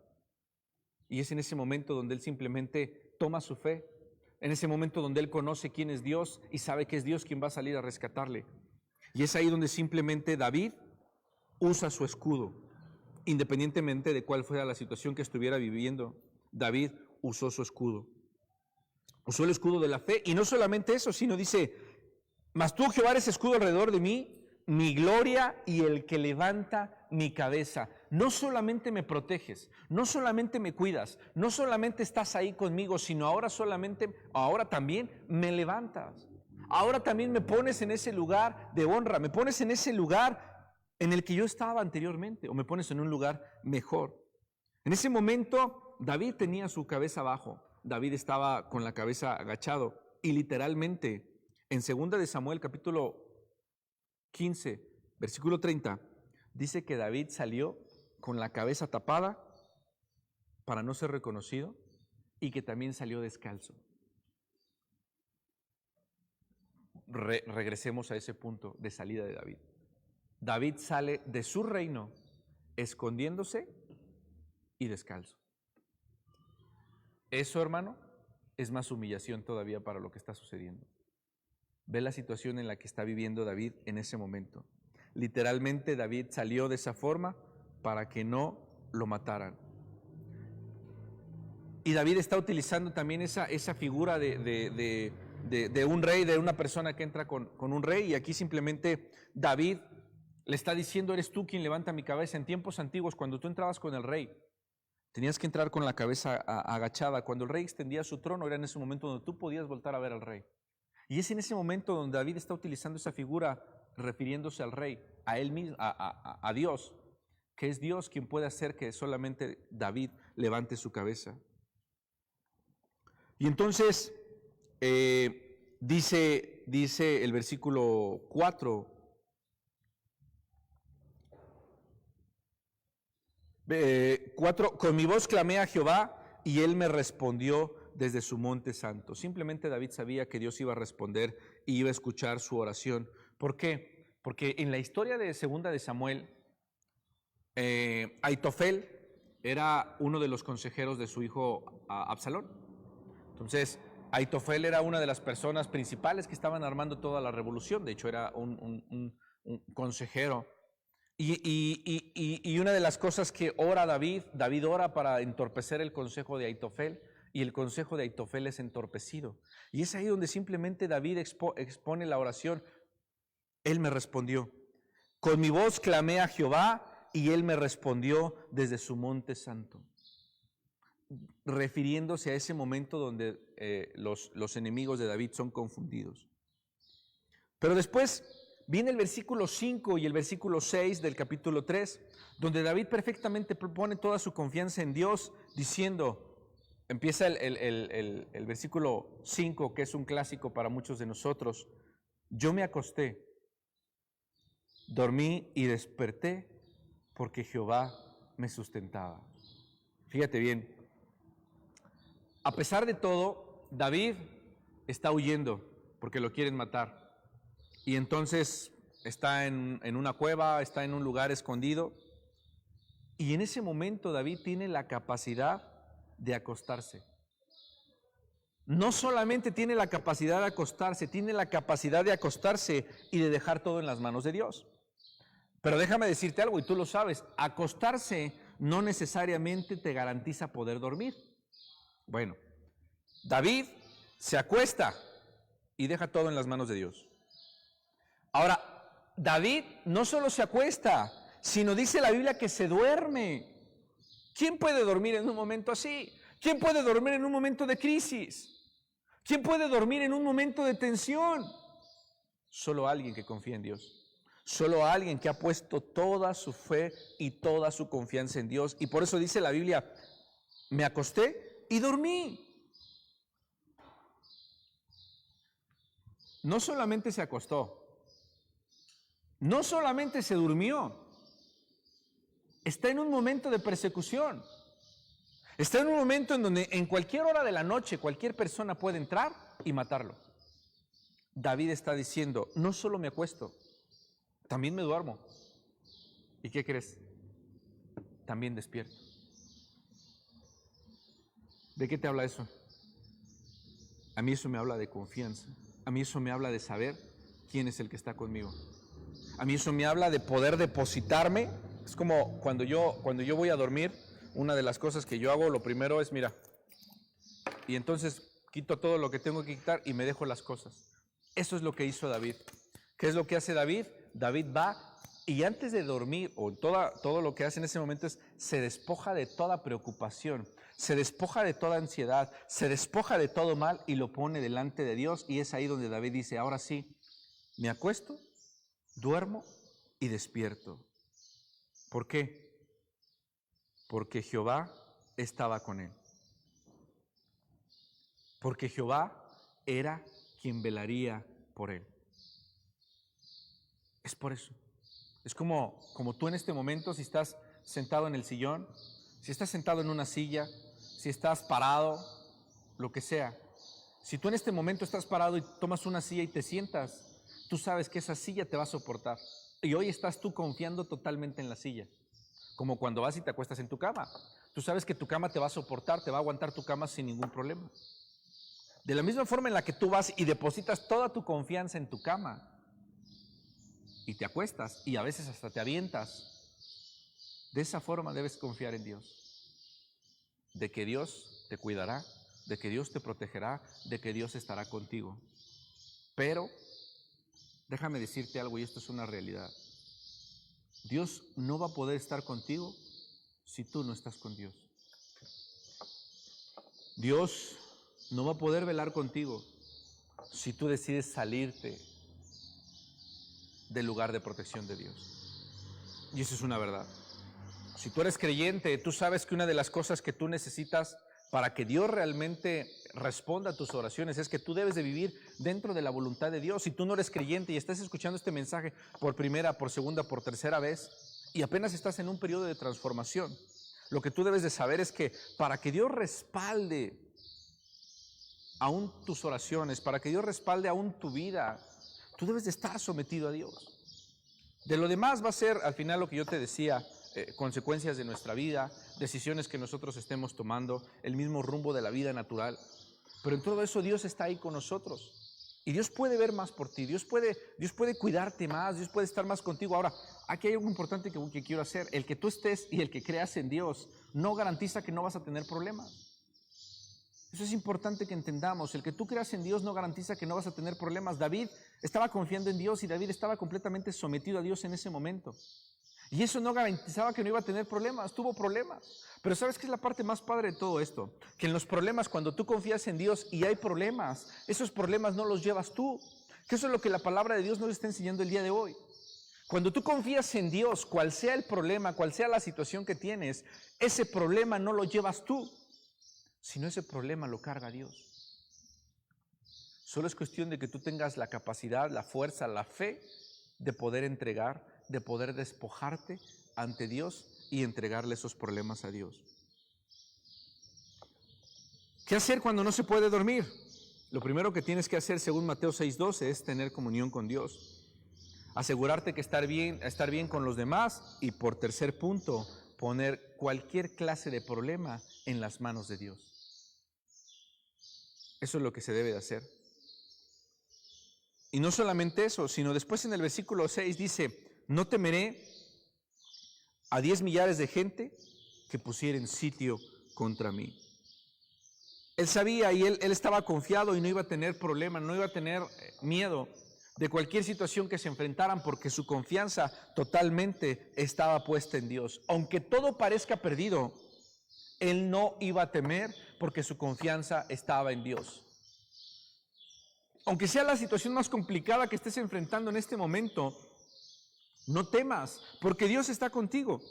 Y es en ese momento donde él simplemente toma su fe, en ese momento donde él conoce quién es Dios y sabe que es Dios quien va a salir a rescatarle. Y es ahí donde simplemente David usa su escudo, independientemente de cuál fuera la situación que estuviera viviendo. David usó su escudo. Usó el escudo de la fe, y no solamente eso, sino dice, mas tú, Jehová, eres escudo alrededor de mí, mi gloria y el que levanta mi cabeza. No solamente me proteges, no solamente me cuidas, no solamente estás ahí conmigo, sino ahora también me levantas. Ahora también me pones en ese lugar de honra, me pones en ese lugar en el que yo estaba anteriormente, o me pones en un lugar mejor. En ese momento, David tenía su cabeza abajo. David estaba con la cabeza agachado y literalmente en 2 de Samuel capítulo 15, versículo 30, dice que David salió con la cabeza tapada para no ser reconocido y que también salió descalzo. Regresemos a ese punto de salida de David. David sale de su reino escondiéndose y descalzo. Eso, hermano, es más humillación todavía para lo que está sucediendo. Ve la situación en la que está viviendo David en ese momento. Literalmente David salió de esa forma para que no lo mataran. Y David está utilizando también esa figura de un rey, de una persona que entra con un rey. Y aquí simplemente David le está diciendo, eres tú quien levanta mi cabeza. En tiempos antiguos, cuando tú entrabas con el rey, tenías que entrar con la cabeza agachada. Cuando el rey extendía su trono, era en ese momento donde tú podías voltar a ver al rey. Y es en ese momento donde David está utilizando esa figura, refiriéndose al rey, a él mismo, a Dios, que es Dios quien puede hacer que solamente David levante su cabeza. Y entonces dice el versículo 4, con mi voz clamé a Jehová y él me respondió desde su monte santo. Simplemente David sabía que Dios iba a responder y iba a escuchar su oración. ¿Por qué? Porque en la historia de 2 de Samuel, Aitofel era uno de los consejeros de su hijo Absalón. Entonces, Aitofel era una de las personas principales que estaban armando toda la revolución. De hecho, era un consejero. Y una de las cosas que ora David ora para entorpecer el consejo de Aitofel, y el consejo de Aitofel es entorpecido. Y es ahí donde simplemente David expone la oración. Él me respondió. Con mi voz clamé a Jehová y él me respondió desde su monte santo. Refiriéndose a ese momento donde los enemigos de David son confundidos. Pero después viene el versículo 5 y el versículo 6 del capítulo 3, donde David perfectamente pone toda su confianza en Dios, diciendo, empieza el versículo 5, que es un clásico para muchos de nosotros. Yo me acosté, dormí y desperté porque Jehová me sustentaba. Fíjate bien, a pesar de todo, David está huyendo porque lo quieren matar. Y entonces está en una cueva, está en un lugar escondido. Y en ese momento David tiene la capacidad de acostarse. No solamente tiene la capacidad de acostarse, tiene la capacidad de acostarse y de dejar todo en las manos de Dios. Pero déjame decirte algo, y tú lo sabes, acostarse no necesariamente te garantiza poder dormir. Bueno, David se acuesta y deja todo en las manos de Dios. Ahora, David no solo se acuesta, sino dice la Biblia que se duerme. ¿Quién puede dormir en un momento así? ¿Quién puede dormir en un momento de crisis? ¿Quién puede dormir en un momento de tensión? Solo alguien que confía en Dios. Solo alguien que ha puesto toda su fe y toda su confianza en Dios. Y por eso dice la Biblia, me acosté y dormí. No solamente se acostó, no solamente se durmió, está en un momento de persecución. Está en un momento en donde en cualquier hora de la noche cualquier persona puede entrar y matarlo. David está diciendo, no solo me acuesto, también me duermo. ¿Y qué crees? También despierto. ¿De qué te habla eso? A mí eso me habla de confianza. A mí eso me habla de saber quién es el que está conmigo. A mí eso me habla de poder depositarme. Es como cuando yo voy a dormir, una de las cosas que yo hago, lo primero es, mira, y entonces quito todo lo que tengo que quitar y me dejo las cosas. Eso es lo que hizo David. ¿Qué es lo que hace David? David va y antes de dormir, o todo lo que hace en ese momento es, se despoja de toda preocupación, se despoja de toda ansiedad, se despoja de todo mal y lo pone delante de Dios. Y es ahí donde David dice, ahora sí, me acuesto, duermo y despierto. ¿Por qué? Porque Jehová estaba con él. Porque Jehová era quien velaría por él. Es por eso. Es como tú en este momento, si estás sentado en el sillón, si estás sentado en una silla, si estás parado, lo que sea. Si tú en este momento estás parado y tomas una silla y te sientas, tú sabes que esa silla te va a soportar. Y hoy estás tú confiando totalmente en la silla. Como cuando vas y te acuestas en tu cama. Tú sabes que tu cama te va a soportar, te va a aguantar tu cama sin ningún problema. De la misma forma en la que tú vas y depositas toda tu confianza en tu cama y te acuestas y a veces hasta te avientas, de esa forma debes confiar en Dios. De que Dios te cuidará, de que Dios te protegerá, de que Dios estará contigo. Pero, déjame decirte algo, y esto es una realidad. Dios no va a poder estar contigo si tú no estás con Dios. Dios no va a poder velar contigo si tú decides salirte del lugar de protección de Dios. Y eso es una verdad. Si tú eres creyente, tú sabes que una de las cosas que tú necesitas para que Dios realmente responda a tus oraciones es que tú debes de vivir dentro de la voluntad de Dios. Si tú no eres creyente y estás escuchando este mensaje por primera, por segunda, por tercera vez y apenas estás en un periodo de transformación, lo que tú debes de saber es que para que Dios respalde aún tus oraciones, para que Dios respalde aún tu vida, tú debes de estar sometido a Dios. De lo demás va a ser al final lo que yo te decía, consecuencias de nuestra vida, decisiones que nosotros estemos tomando, el mismo rumbo de la vida natural. Pero en todo eso Dios está ahí con nosotros. Y Dios puede ver más por ti, Dios puede cuidarte más, Dios puede estar más contigo. Ahora, aquí hay algo importante que quiero hacer. El que tú estés y el que creas en Dios no garantiza que no vas a tener problemas. Eso es importante que entendamos. El que tú creas en Dios no garantiza que no vas a tener problemas. David estaba confiando en Dios y David estaba completamente sometido a Dios en ese momento. Y eso no garantizaba que no iba a tener problemas, tuvo problemas. Pero ¿sabes qué es la parte más padre de todo esto? Que en los problemas, cuando tú confías en Dios y hay problemas, esos problemas no los llevas tú. Que eso es lo que la palabra de Dios nos está enseñando el día de hoy. Cuando tú confías en Dios, cual sea el problema, cual sea la situación que tienes, ese problema no lo llevas tú, sino ese problema lo carga Dios. Solo es cuestión de que tú tengas la capacidad, la fuerza, la fe de poder entregar, de poder despojarte ante Dios y entregarle esos problemas a Dios. ¿Qué hacer cuando no se puede dormir? Lo primero que tienes que hacer, según Mateo 6:12, es tener comunión con Dios. asegurarte que estar bien con los demás y por tercer punto, poner cualquier clase de problema en las manos de Dios. Eso es lo que se debe de hacer. Y no solamente eso, sino después en el versículo 6 dice, no temeré a 10 millares de gente que pusieren sitio contra mí. Él sabía y él estaba confiado y no iba a tener problema, no iba a tener miedo de cualquier situación que se enfrentaran porque su confianza totalmente estaba puesta en Dios. Aunque todo parezca perdido, él no iba a temer porque su confianza estaba en Dios. Aunque sea la situación más complicada que estés enfrentando en este momento, no temas, porque Dios está contigo.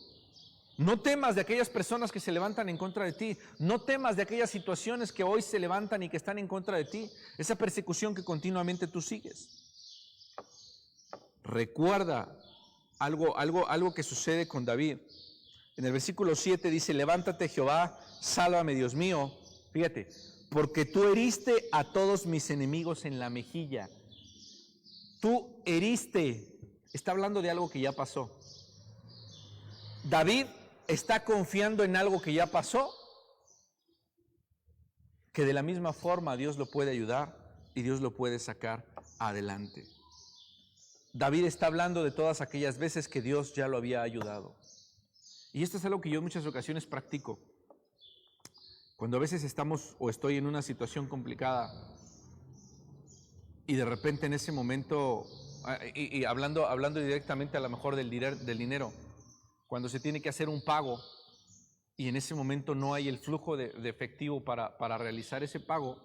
No temas de aquellas personas que se levantan en contra de ti. No temas de aquellas situaciones que hoy se levantan y que están en contra de ti. Esa persecución que continuamente tú sigues. Recuerda algo que sucede con David. En el versículo 7 dice, levántate Jehová, sálvame Dios mío. Fíjate, porque tú heriste a todos mis enemigos en la mejilla. Tú heriste. Está hablando de algo que ya pasó. David está confiando en algo que ya pasó, que de la misma forma Dios lo puede ayudar y Dios lo puede sacar adelante. David está hablando de todas aquellas veces que Dios ya lo había ayudado. Y esto es algo que yo en muchas ocasiones practico. Cuando a veces estamos o estoy en una situación complicada y de repente en ese momento, y hablando directamente a lo mejor del dinero, cuando se tiene que hacer un pago y en ese momento no hay el flujo de efectivo para realizar ese pago,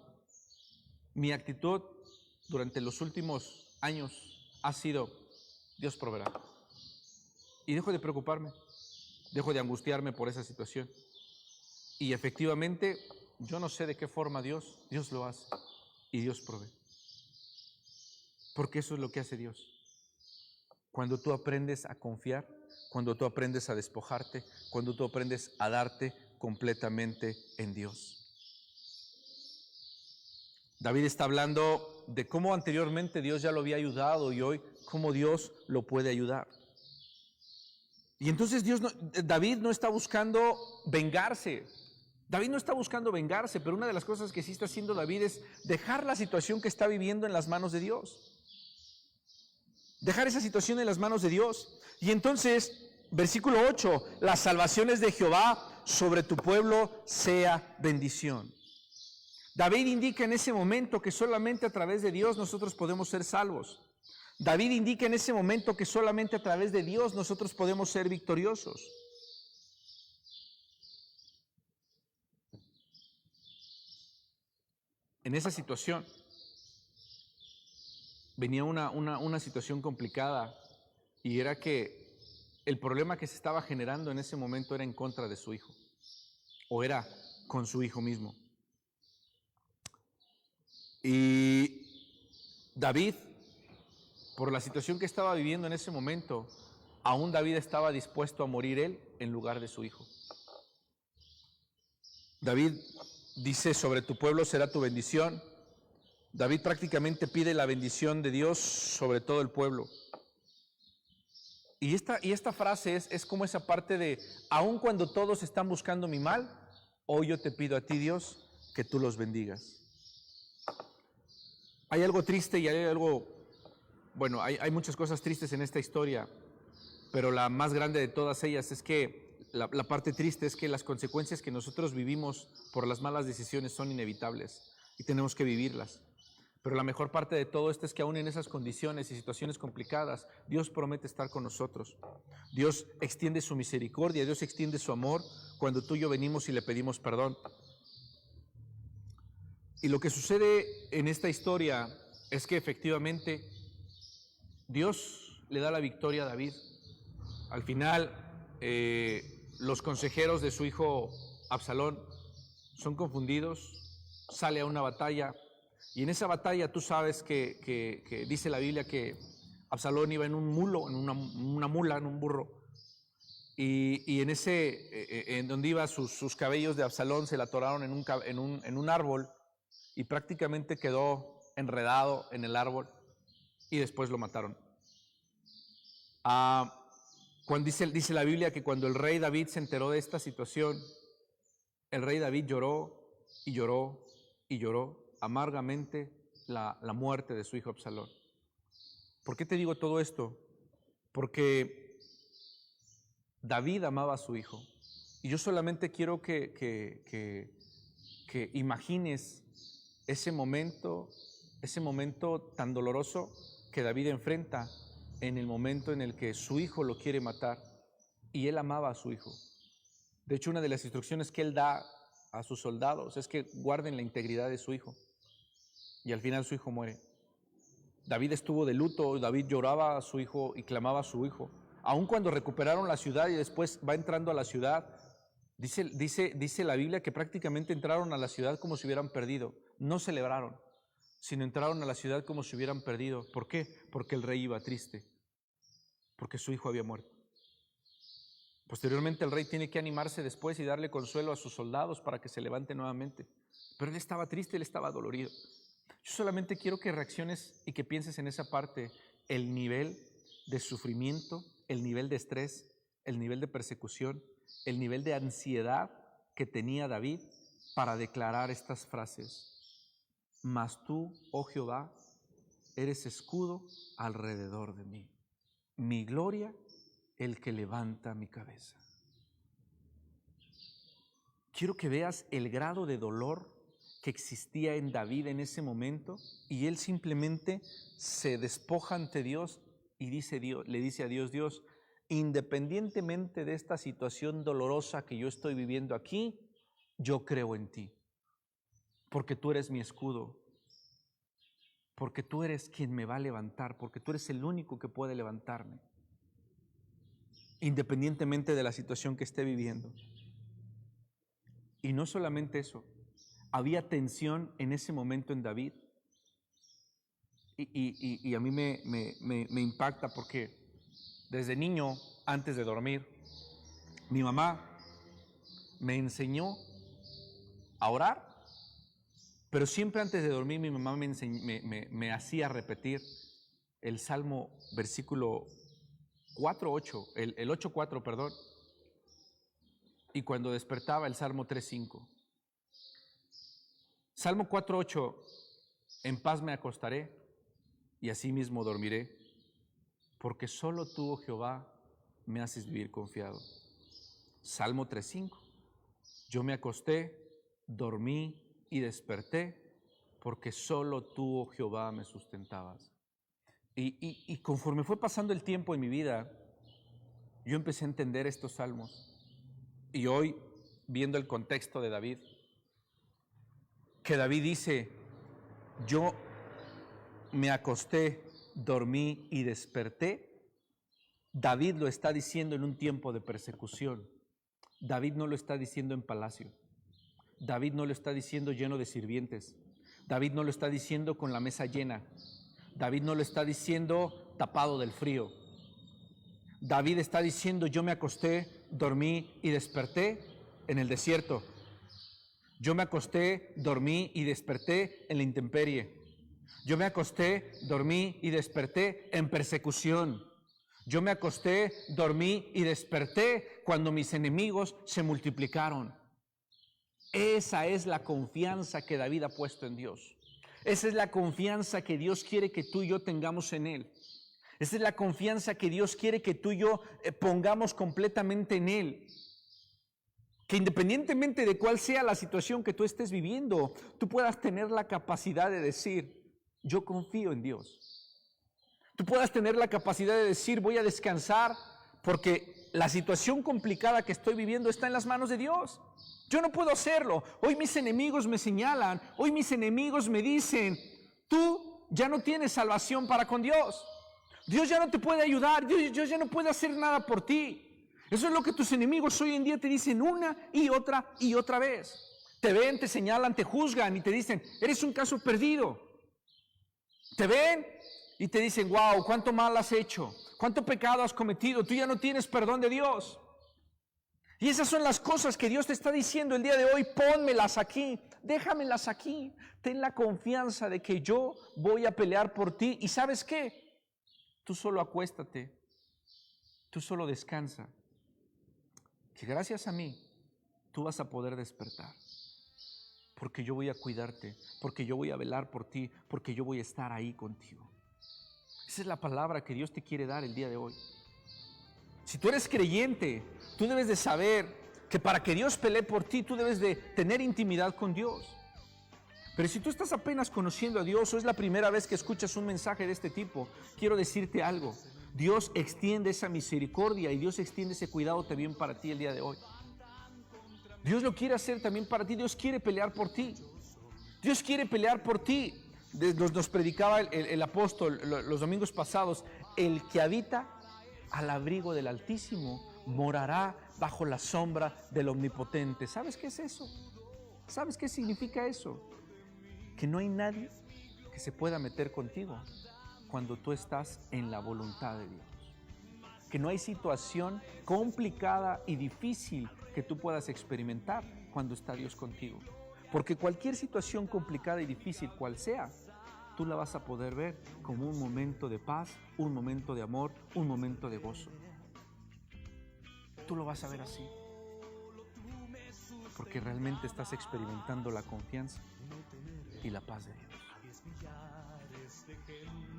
mi actitud durante los últimos años ha sido, Dios proveerá. Y dejo de preocuparme, dejo de angustiarme por esa situación. Y efectivamente, yo no sé de qué forma Dios lo hace y Dios provee. Porque eso es lo que hace Dios. Cuando tú aprendes a confiar, cuando tú aprendes a despojarte, cuando tú aprendes a darte completamente en Dios. David está hablando de cómo anteriormente Dios ya lo había ayudado y hoy cómo Dios lo puede ayudar. Y entonces David no está buscando vengarse. David no está buscando vengarse, pero una de las cosas que sí está haciendo David es dejar la situación que está viviendo en las manos de Dios. Dejar esa situación en las manos de Dios. Y entonces, versículo 8, las salvaciones de Jehová sobre tu pueblo sea bendición. David indica en ese momento que solamente a través de Dios nosotros podemos ser salvos. David indica en ese momento que solamente a través de Dios nosotros podemos ser victoriosos. En esa situación venía una situación complicada y era que el problema que se estaba generando en ese momento era en contra de su hijo o era con su hijo mismo. Y David, por la situación que estaba viviendo en ese momento, aún David estaba dispuesto a morir él en lugar de su hijo. David dice, sobre tu pueblo será tu bendición. David prácticamente pide la bendición de Dios sobre todo el pueblo. Y esta frase es como esa parte de, aun cuando todos están buscando mi mal, hoy yo te pido a ti, Dios, que tú los bendigas. Hay algo triste y hay muchas cosas tristes en esta historia, pero la más grande de todas ellas es que la parte triste es que las consecuencias que nosotros vivimos por las malas decisiones son inevitables y tenemos que vivirlas. Pero la mejor parte de todo esto es que aún en esas condiciones y situaciones complicadas, Dios promete estar con nosotros. Dios extiende su misericordia, Dios extiende su amor cuando tú y yo venimos y le pedimos perdón. Y lo que sucede en esta historia es que efectivamente Dios le da la victoria a David. Al final, los consejeros de su hijo Absalón son confundidos, sale a una batalla y en esa batalla tú sabes que dice la Biblia que Absalón iba en un mulo, en una mula, en un burro y en donde iba sus cabellos de Absalón se le atoraron en un árbol y prácticamente quedó enredado en el árbol y después lo mataron. Cuando dice la Biblia que cuando el rey David se enteró de esta situación, el rey David lloró y lloró y lloró amargamente la muerte de su hijo Absalón. ¿Por qué te digo todo esto? Porque David amaba a su hijo. Y yo solamente quiero que imagines ese momento tan doloroso que David enfrenta en el momento en el que su hijo lo quiere matar, y él amaba a su hijo. De hecho, una de las instrucciones que él da a sus soldados es que guarden la integridad de su hijo, y al final su hijo muere. David estuvo de luto, David lloraba a su hijo y clamaba a su hijo. Aun cuando recuperaron la ciudad y después va entrando a la ciudad, dice la Biblia que prácticamente entraron a la ciudad como si hubieran perdido. No celebraron, sino entraron a la ciudad como si hubieran perdido. ¿Por qué? Porque el rey iba triste, porque su hijo había muerto. Posteriormente el rey tiene que animarse después y darle consuelo a sus soldados para que se levanten nuevamente. Pero él estaba triste, él estaba dolorido. Yo solamente quiero que reacciones y que pienses en esa parte, el nivel de sufrimiento, el nivel de estrés, el nivel de persecución, el nivel de ansiedad que tenía David para declarar estas frases. Mas tú, oh Jehová, eres escudo alrededor de mí, mi gloria, el que levanta mi cabeza. Quiero que veas el grado de dolor que existía en David en ese momento, y él simplemente se despoja ante Dios y le dice a Dios: Dios, independientemente de esta situación dolorosa que yo estoy viviendo aquí, yo creo en ti, porque tú eres mi escudo, porque tú eres quien me va a levantar, porque tú eres el único que puede levantarme, independientemente de la situación que esté viviendo. Y no solamente eso, había tensión en ese momento en David. Y a mí me impacta porque desde niño, antes de dormir, mi mamá me enseñó a orar, pero siempre antes de dormir mi mamá me hacía repetir el Salmo versículo 4:8, el 8:4, perdón, y cuando despertaba el Salmo 3:5. Salmo 4:8, en paz me acostaré y asimismo dormiré, porque solo tú, oh Jehová, me haces vivir confiado. Salmo 3:5, yo me acosté, dormí y desperté, porque solo tú, oh Jehová, me sustentabas. Y conforme fue pasando el tiempo en mi vida, yo empecé a entender estos salmos. Y hoy, viendo el contexto de David, que David dice, yo me acosté, dormí y desperté, David lo está diciendo en un tiempo de persecución. David no lo está diciendo en palacio. David no lo está diciendo lleno de sirvientes. David no lo está diciendo con la mesa llena. David no lo está diciendo tapado del frío. David está diciendo, yo me acosté, dormí y desperté en el desierto. Yo me acosté, dormí y desperté en la intemperie. Yo me acosté, dormí y desperté en persecución. Yo me acosté, dormí y desperté cuando mis enemigos se multiplicaron. Esa es la confianza que David ha puesto en Dios. Esa es la confianza que Dios quiere que tú y yo tengamos en Él. Esa es la confianza que Dios quiere que tú y yo pongamos completamente en Él. Que independientemente de cuál sea la situación que tú estés viviendo, tú puedas tener la capacidad de decir, yo confío en Dios. Tú puedas tener la capacidad de decir, voy a descansar porque la situación complicada que estoy viviendo está en las manos de Dios. Yo no puedo hacerlo. Hoy mis enemigos me señalan, hoy mis enemigos me dicen, tú ya no tienes salvación para con Dios. Dios ya no te puede ayudar, Dios ya no puede hacer nada por ti. Eso es lo que tus enemigos hoy en día te dicen una y otra vez. Te ven, te señalan, te juzgan y te dicen, eres un caso perdido. Te ven y te dicen, wow, cuánto mal has hecho, cuánto pecado has cometido, tú ya no tienes perdón de Dios. Y esas son las cosas que Dios te está diciendo el día de hoy, pónmelas aquí, déjamelas aquí. Ten la confianza de que yo voy a pelear por ti. ¿Y sabes qué? Tú solo acuéstate Tú solo descansa, que gracias a mí tú vas a poder despertar. Porque yo voy a cuidarte, porque yo voy a velar por ti, porque yo voy a estar ahí contigo. Esa es la palabra que Dios te quiere dar el día de hoy. Si tú eres creyente, tú debes de saber que para que Dios pelee por ti, tú debes de tener intimidad con Dios. Pero si tú estás apenas conociendo a Dios o es la primera vez que escuchas un mensaje de este tipo, quiero decirte algo. Dios extiende esa misericordia y Dios extiende ese cuidado también para ti el día de hoy. Dios lo quiere hacer también para ti. Dios quiere pelear por ti. Dios quiere pelear por ti. Nos predicaba el apóstol los domingos pasados. El que habita al abrigo del Altísimo morará bajo la sombra del Omnipotente. ¿Sabes qué es eso? ¿Sabes qué significa eso? Que no hay nadie que se pueda meter contigo cuando tú estás en la voluntad de Dios. Que no hay situación complicada y difícil que tú puedas experimentar cuando está Dios contigo. Porque cualquier situación complicada y difícil cual sea, tú la vas a poder ver como un momento de paz, un momento de amor, un momento de gozo. Tú lo vas a ver así. Porque realmente estás experimentando la confianza y la paz de Dios.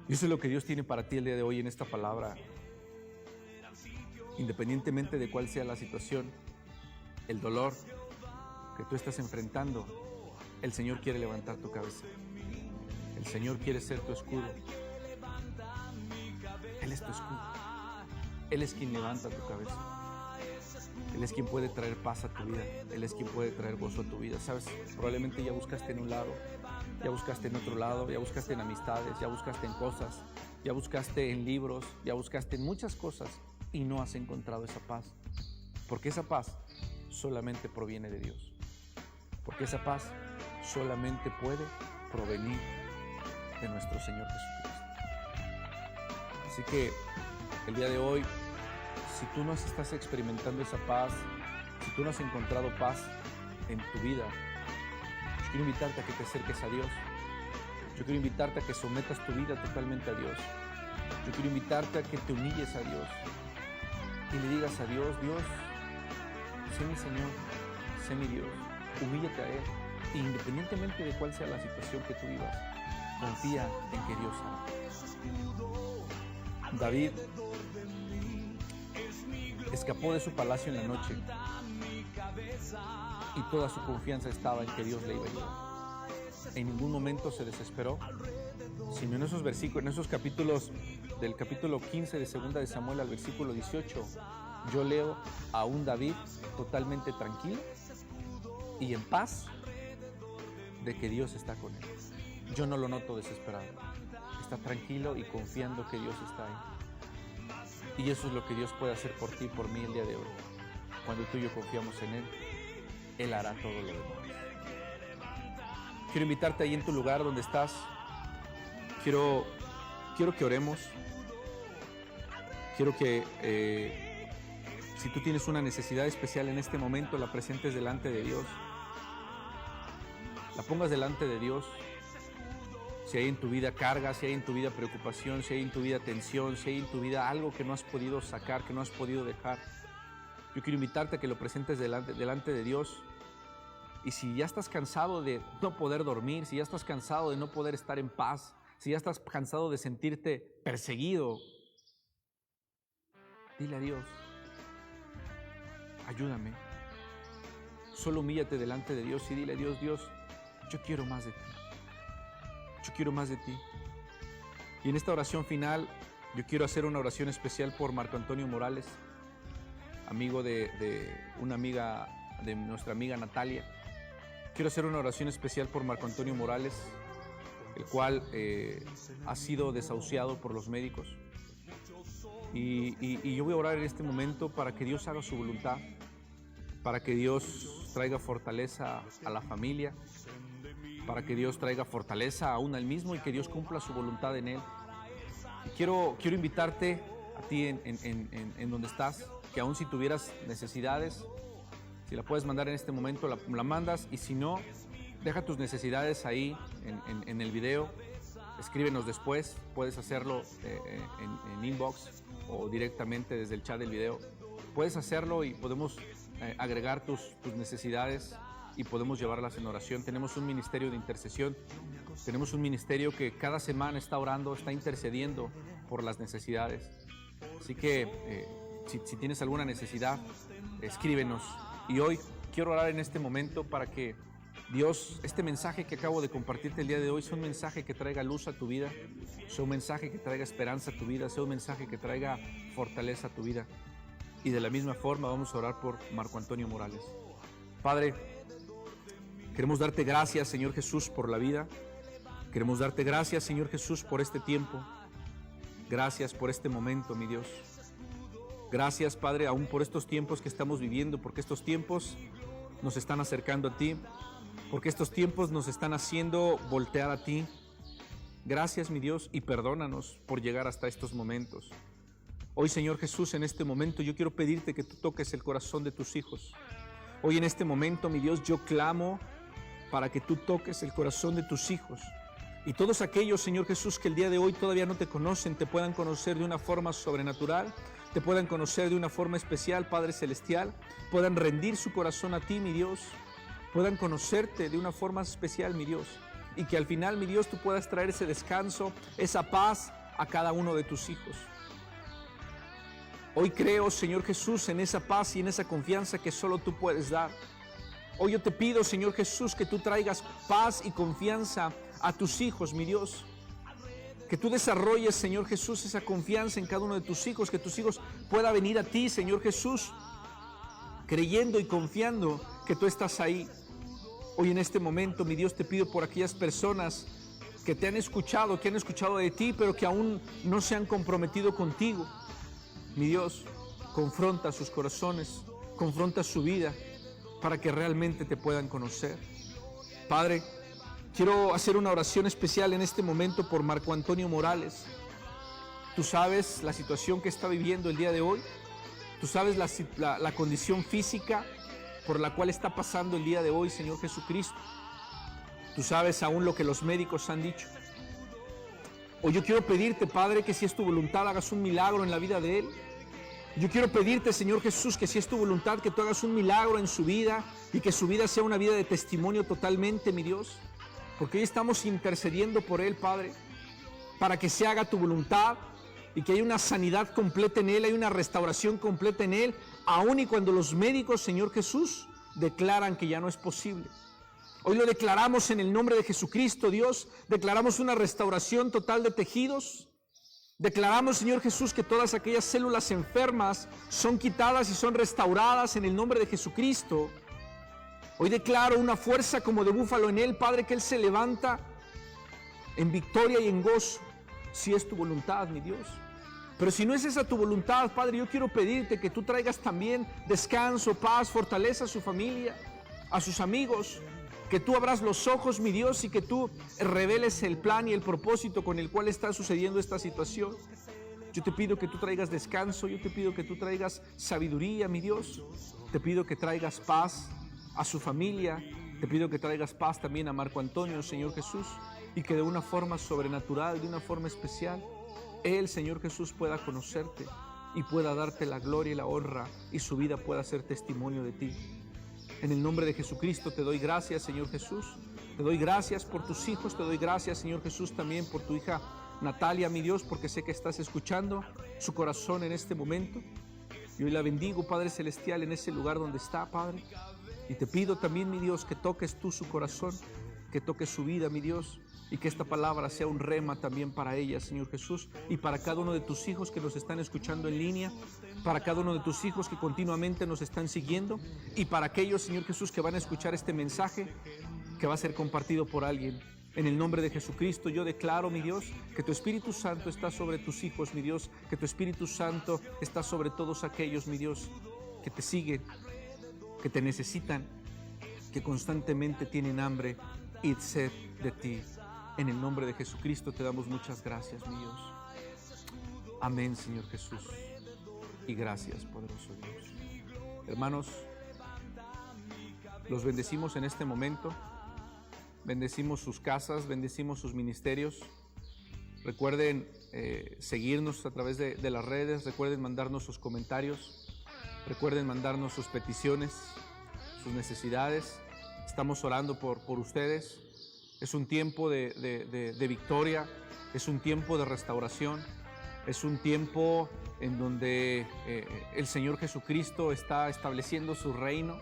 Y eso es lo que Dios tiene para ti el día de hoy en esta palabra. Independientemente de cuál sea la situación, el dolor que tú estás enfrentando, el Señor quiere levantar tu cabeza. El Señor quiere ser tu escudo. Él es tu escudo. Él es quien levanta tu cabeza. Él es quien puede traer paz a tu vida. Él es quien puede traer gozo a tu vida. ¿Sabes? Probablemente ya buscaste en un lado, ya buscaste en otro lado, ya buscaste en amistades, ya buscaste en cosas, ya buscaste en libros, ya buscaste en muchas cosas y no has encontrado esa paz. Porque esa paz solamente proviene de Dios. Porque esa paz solamente puede provenir de nuestro Señor Jesucristo. Así que el día de hoy, si tú no estás experimentando esa paz, si tú no has encontrado paz en tu vida, yo quiero invitarte a que te acerques a Dios. Yo quiero invitarte a que sometas tu vida totalmente a Dios. Yo quiero invitarte a que te humilles a Dios y le digas a Dios: Dios, sé mi Señor, sé mi Dios. Humíllate a Él. E independientemente de cuál sea la situación que tú vivas, confía en que Dios hará. David escapó de su palacio en la noche y toda su confianza estaba en que Dios le iba a ayudar. En ningún momento se desesperó, sino en esos versículos, en esos capítulos, del capítulo 15 de 2 de Samuel al versículo 18, yo leo a un David totalmente tranquilo y en paz de que Dios está con él. Yo no lo noto desesperado. Está tranquilo y confiando que Dios está ahí. Y eso es lo que Dios puede hacer por ti y por mí el día de hoy. Cuando tú y yo confiamos en Él, Él hará todo lo demás. Quiero invitarte ahí en tu lugar donde estás. Quiero que oremos. Quiero que si tú tienes una necesidad especial en este momento, la presentes delante de Dios. La pongas delante de Dios. Si hay en tu vida carga, si hay en tu vida preocupación, si hay en tu vida tensión, si hay en tu vida algo que no has podido sacar, que no has podido dejar, yo quiero invitarte a que lo presentes delante de Dios. Y si ya estás cansado de no poder dormir, si ya estás cansado de no poder estar en paz, si ya estás cansado de sentirte perseguido, dile a Dios: ayúdame. Solo humíllate delante de Dios y dile a Dios: Dios, yo quiero más de ti. Yo quiero más de ti. Y en esta oración final, yo quiero hacer una oración especial por Marco Antonio Morales, amigo de una amiga, de nuestra amiga Natalia. Quiero hacer una oración especial por Marco Antonio Morales, el cual ha sido desahuciado por los médicos. Y yo voy a orar en este momento para que Dios haga su voluntad, para que Dios traiga fortaleza a la familia, para que Dios traiga fortaleza aún al mismo y que Dios cumpla su voluntad en él. Y quiero invitarte a ti en donde estás, que aún si tuvieras necesidades, si la puedes mandar en este momento, la mandas, y si no, deja tus necesidades ahí en el video. escríbenos después, puedes hacerlo en inbox o directamente desde el chat del video. Puedes hacerlo y podemos agregar tus necesidades y podemos llevarlas en oración. Tenemos un ministerio de intercesión, tenemos un ministerio que cada semana está orando, está intercediendo por las necesidades. Así que si tienes alguna necesidad, escríbenos. Y hoy quiero orar en este momento para que Dios, este mensaje que acabo de compartirte el día de hoy, sea un mensaje que traiga luz a tu vida, sea un mensaje que traiga esperanza a tu vida, sea un mensaje que traiga fortaleza a tu vida. Y de la misma forma vamos a orar por Marco Antonio Morales. Padre, queremos darte gracias, Señor Jesús, por la vida. Queremos darte gracias, Señor Jesús, por este tiempo. Gracias por este momento, mi Dios. Gracias, Padre, aún por estos tiempos que estamos viviendo, porque estos tiempos nos están acercando a ti, porque estos tiempos nos están haciendo voltear a ti. Gracias, mi Dios, y perdónanos por llegar hasta estos momentos. Hoy, Señor Jesús, en este momento yo quiero pedirte que tú toques el corazón de tus hijos. Hoy en este momento, mi Dios, yo clamo para que tú toques el corazón de tus hijos. Y todos aquellos, Señor Jesús, que el día de hoy todavía no te conocen, te puedan conocer de una forma sobrenatural, te puedan conocer de una forma especial, Padre Celestial, puedan rendir su corazón a ti, mi Dios, puedan conocerte de una forma especial, mi Dios, y que al final, mi Dios, tú puedas traer ese descanso, esa paz a cada uno de tus hijos. Hoy creo, Señor Jesús, en esa paz y en esa confianza que solo tú puedes dar. Hoy yo te pido, Señor Jesús, que tú traigas paz y confianza a tus hijos, mi Dios. Que tú desarrolles, Señor Jesús, esa confianza en cada uno de tus hijos, que tus hijos puedan venir a ti, Señor Jesús, creyendo y confiando que tú estás ahí. Hoy en este momento, mi Dios, te pido por aquellas personas que te han escuchado, que han escuchado de ti, pero que aún no se han comprometido contigo. Mi Dios, confronta sus corazones, confronta su vida, para que realmente te puedan conocer. Padre, quiero hacer una oración especial en este momento por Marco Antonio Morales. Tú sabes la situación que está viviendo el día de hoy. Tú sabes la condición física por la cual está pasando el día de hoy, Señor Jesucristo. Tú sabes aún lo que los médicos han dicho. Hoy yo quiero pedirte, Padre, que si es tu voluntad hagas un milagro en la vida de él. Yo quiero pedirte, Señor Jesús, que si es tu voluntad que tú hagas un milagro en su vida y que su vida sea una vida de testimonio totalmente, mi Dios. Porque hoy estamos intercediendo por él, Padre, para que se haga tu voluntad y que haya una sanidad completa en él, hay una restauración completa en él, aun y cuando los médicos, Señor Jesús, declaran que ya no es posible. Hoy lo declaramos en el nombre de Jesucristo, Dios. Declaramos una restauración total de tejidos. Declaramos, Señor Jesús, que todas aquellas células enfermas son quitadas y son restauradas en el nombre de Jesucristo. Hoy declaro una fuerza como de búfalo en él, Padre, que él se levanta en victoria y en gozo, si es tu voluntad, mi Dios. Pero si no es esa tu voluntad, Padre, yo quiero pedirte que tú traigas también descanso, paz, fortaleza a su familia, a sus amigos. Que tú abras los ojos, mi Dios, y que tú reveles el plan y el propósito con el cual está sucediendo esta situación. Yo te pido que tú traigas descanso, yo te pido que tú traigas sabiduría, mi Dios. Te pido que traigas paz a su familia, te pido que traigas paz también a Marco Antonio, Señor Jesús, y que de una forma sobrenatural, de una forma especial, él, Señor Jesús, pueda conocerte y pueda darte la gloria y la honra y su vida pueda ser testimonio de ti. En el nombre de Jesucristo te doy gracias, Señor Jesús. Te doy gracias por tus hijos, te doy gracias, Señor Jesús, también por tu hija Natalia, mi Dios, porque sé que estás escuchando su corazón en este momento. Y hoy la bendigo, Padre Celestial, en ese lugar donde está, Padre. Y te pido también, mi Dios, que toques tú su corazón, que toques su vida, mi Dios, y que esta palabra sea un rema también para ella, Señor Jesús, y para cada uno de tus hijos que nos están escuchando en línea, para cada uno de tus hijos que continuamente nos están siguiendo, y para aquellos, Señor Jesús, que van a escuchar este mensaje que va a ser compartido por alguien. En el nombre de Jesucristo yo declaro, mi Dios, que tu Espíritu Santo está sobre tus hijos, mi Dios, que tu Espíritu Santo está sobre todos aquellos, mi Dios, que te siguen, que te necesitan, que constantemente tienen hambre y sed de ti. En el nombre de Jesucristo te damos muchas gracias, mi Dios. Amén, Señor Jesús. Y gracias, poderoso Dios. Hermanos, los bendecimos en este momento. Bendecimos sus casas, bendecimos sus ministerios. Recuerden seguirnos a través de las redes, recuerden mandarnos sus comentarios, recuerden mandarnos sus peticiones, sus necesidades. Estamos orando por ustedes. Es un tiempo de victoria, es un tiempo de restauración, es un tiempo en donde el Señor Jesucristo está estableciendo su reino.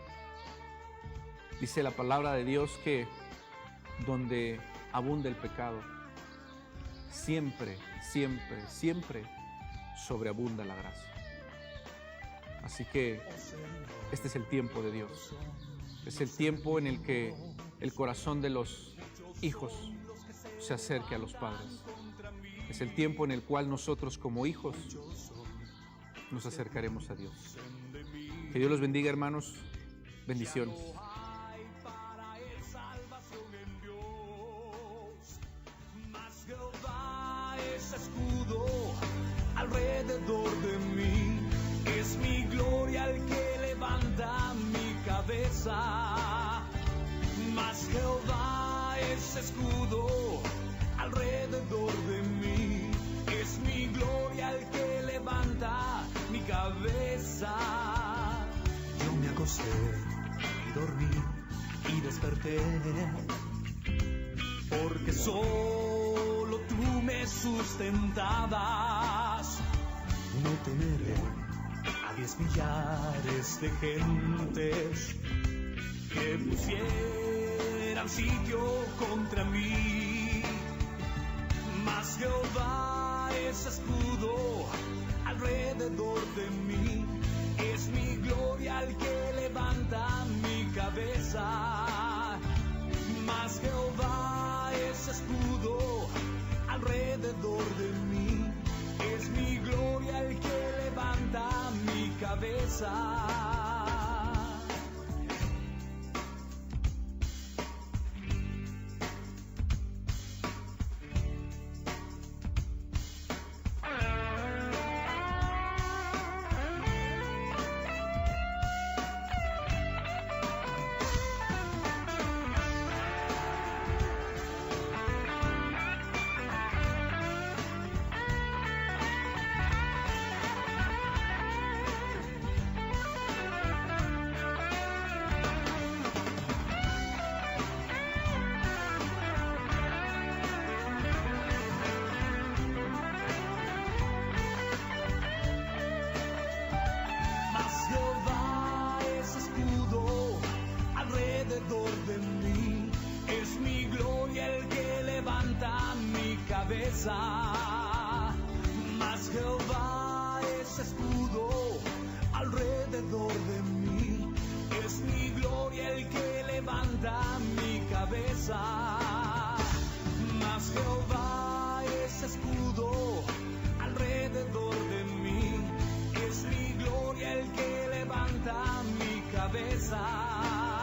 Dice la palabra de Dios que donde abunda el pecado, siempre, siempre, siempre sobreabunda la gracia. Así que este es el tiempo de Dios. Es el tiempo en el que el corazón de los hijos se acerque a los padres. Es el tiempo en el cual nosotros como hijos nos acercaremos a Dios. Que Dios los bendiga, hermanos. Bendiciones. Escudo alrededor de mí, es mi gloria el que levanta mi cabeza. Mas Jehová es escudo alrededor de mí, es mi gloria el que levanta mi cabeza. Yo me acosté y dormí y desperté, porque solo tú me sustentabas. No temeré a 10 millares de gentes que pusieran sitio contra mí. Mas Jehová es escudo alrededor de mí, es mi gloria el que levanta mi cabeza. Mas Jehová es escudo alrededor de mí, es mi gloria el que levanta mi cabeza. Mas Jehová es escudo alrededor de mí, es mi gloria el que levanta mi cabeza. Mas Jehová es escudo alrededor de mí, es mi gloria el que levanta mi cabeza.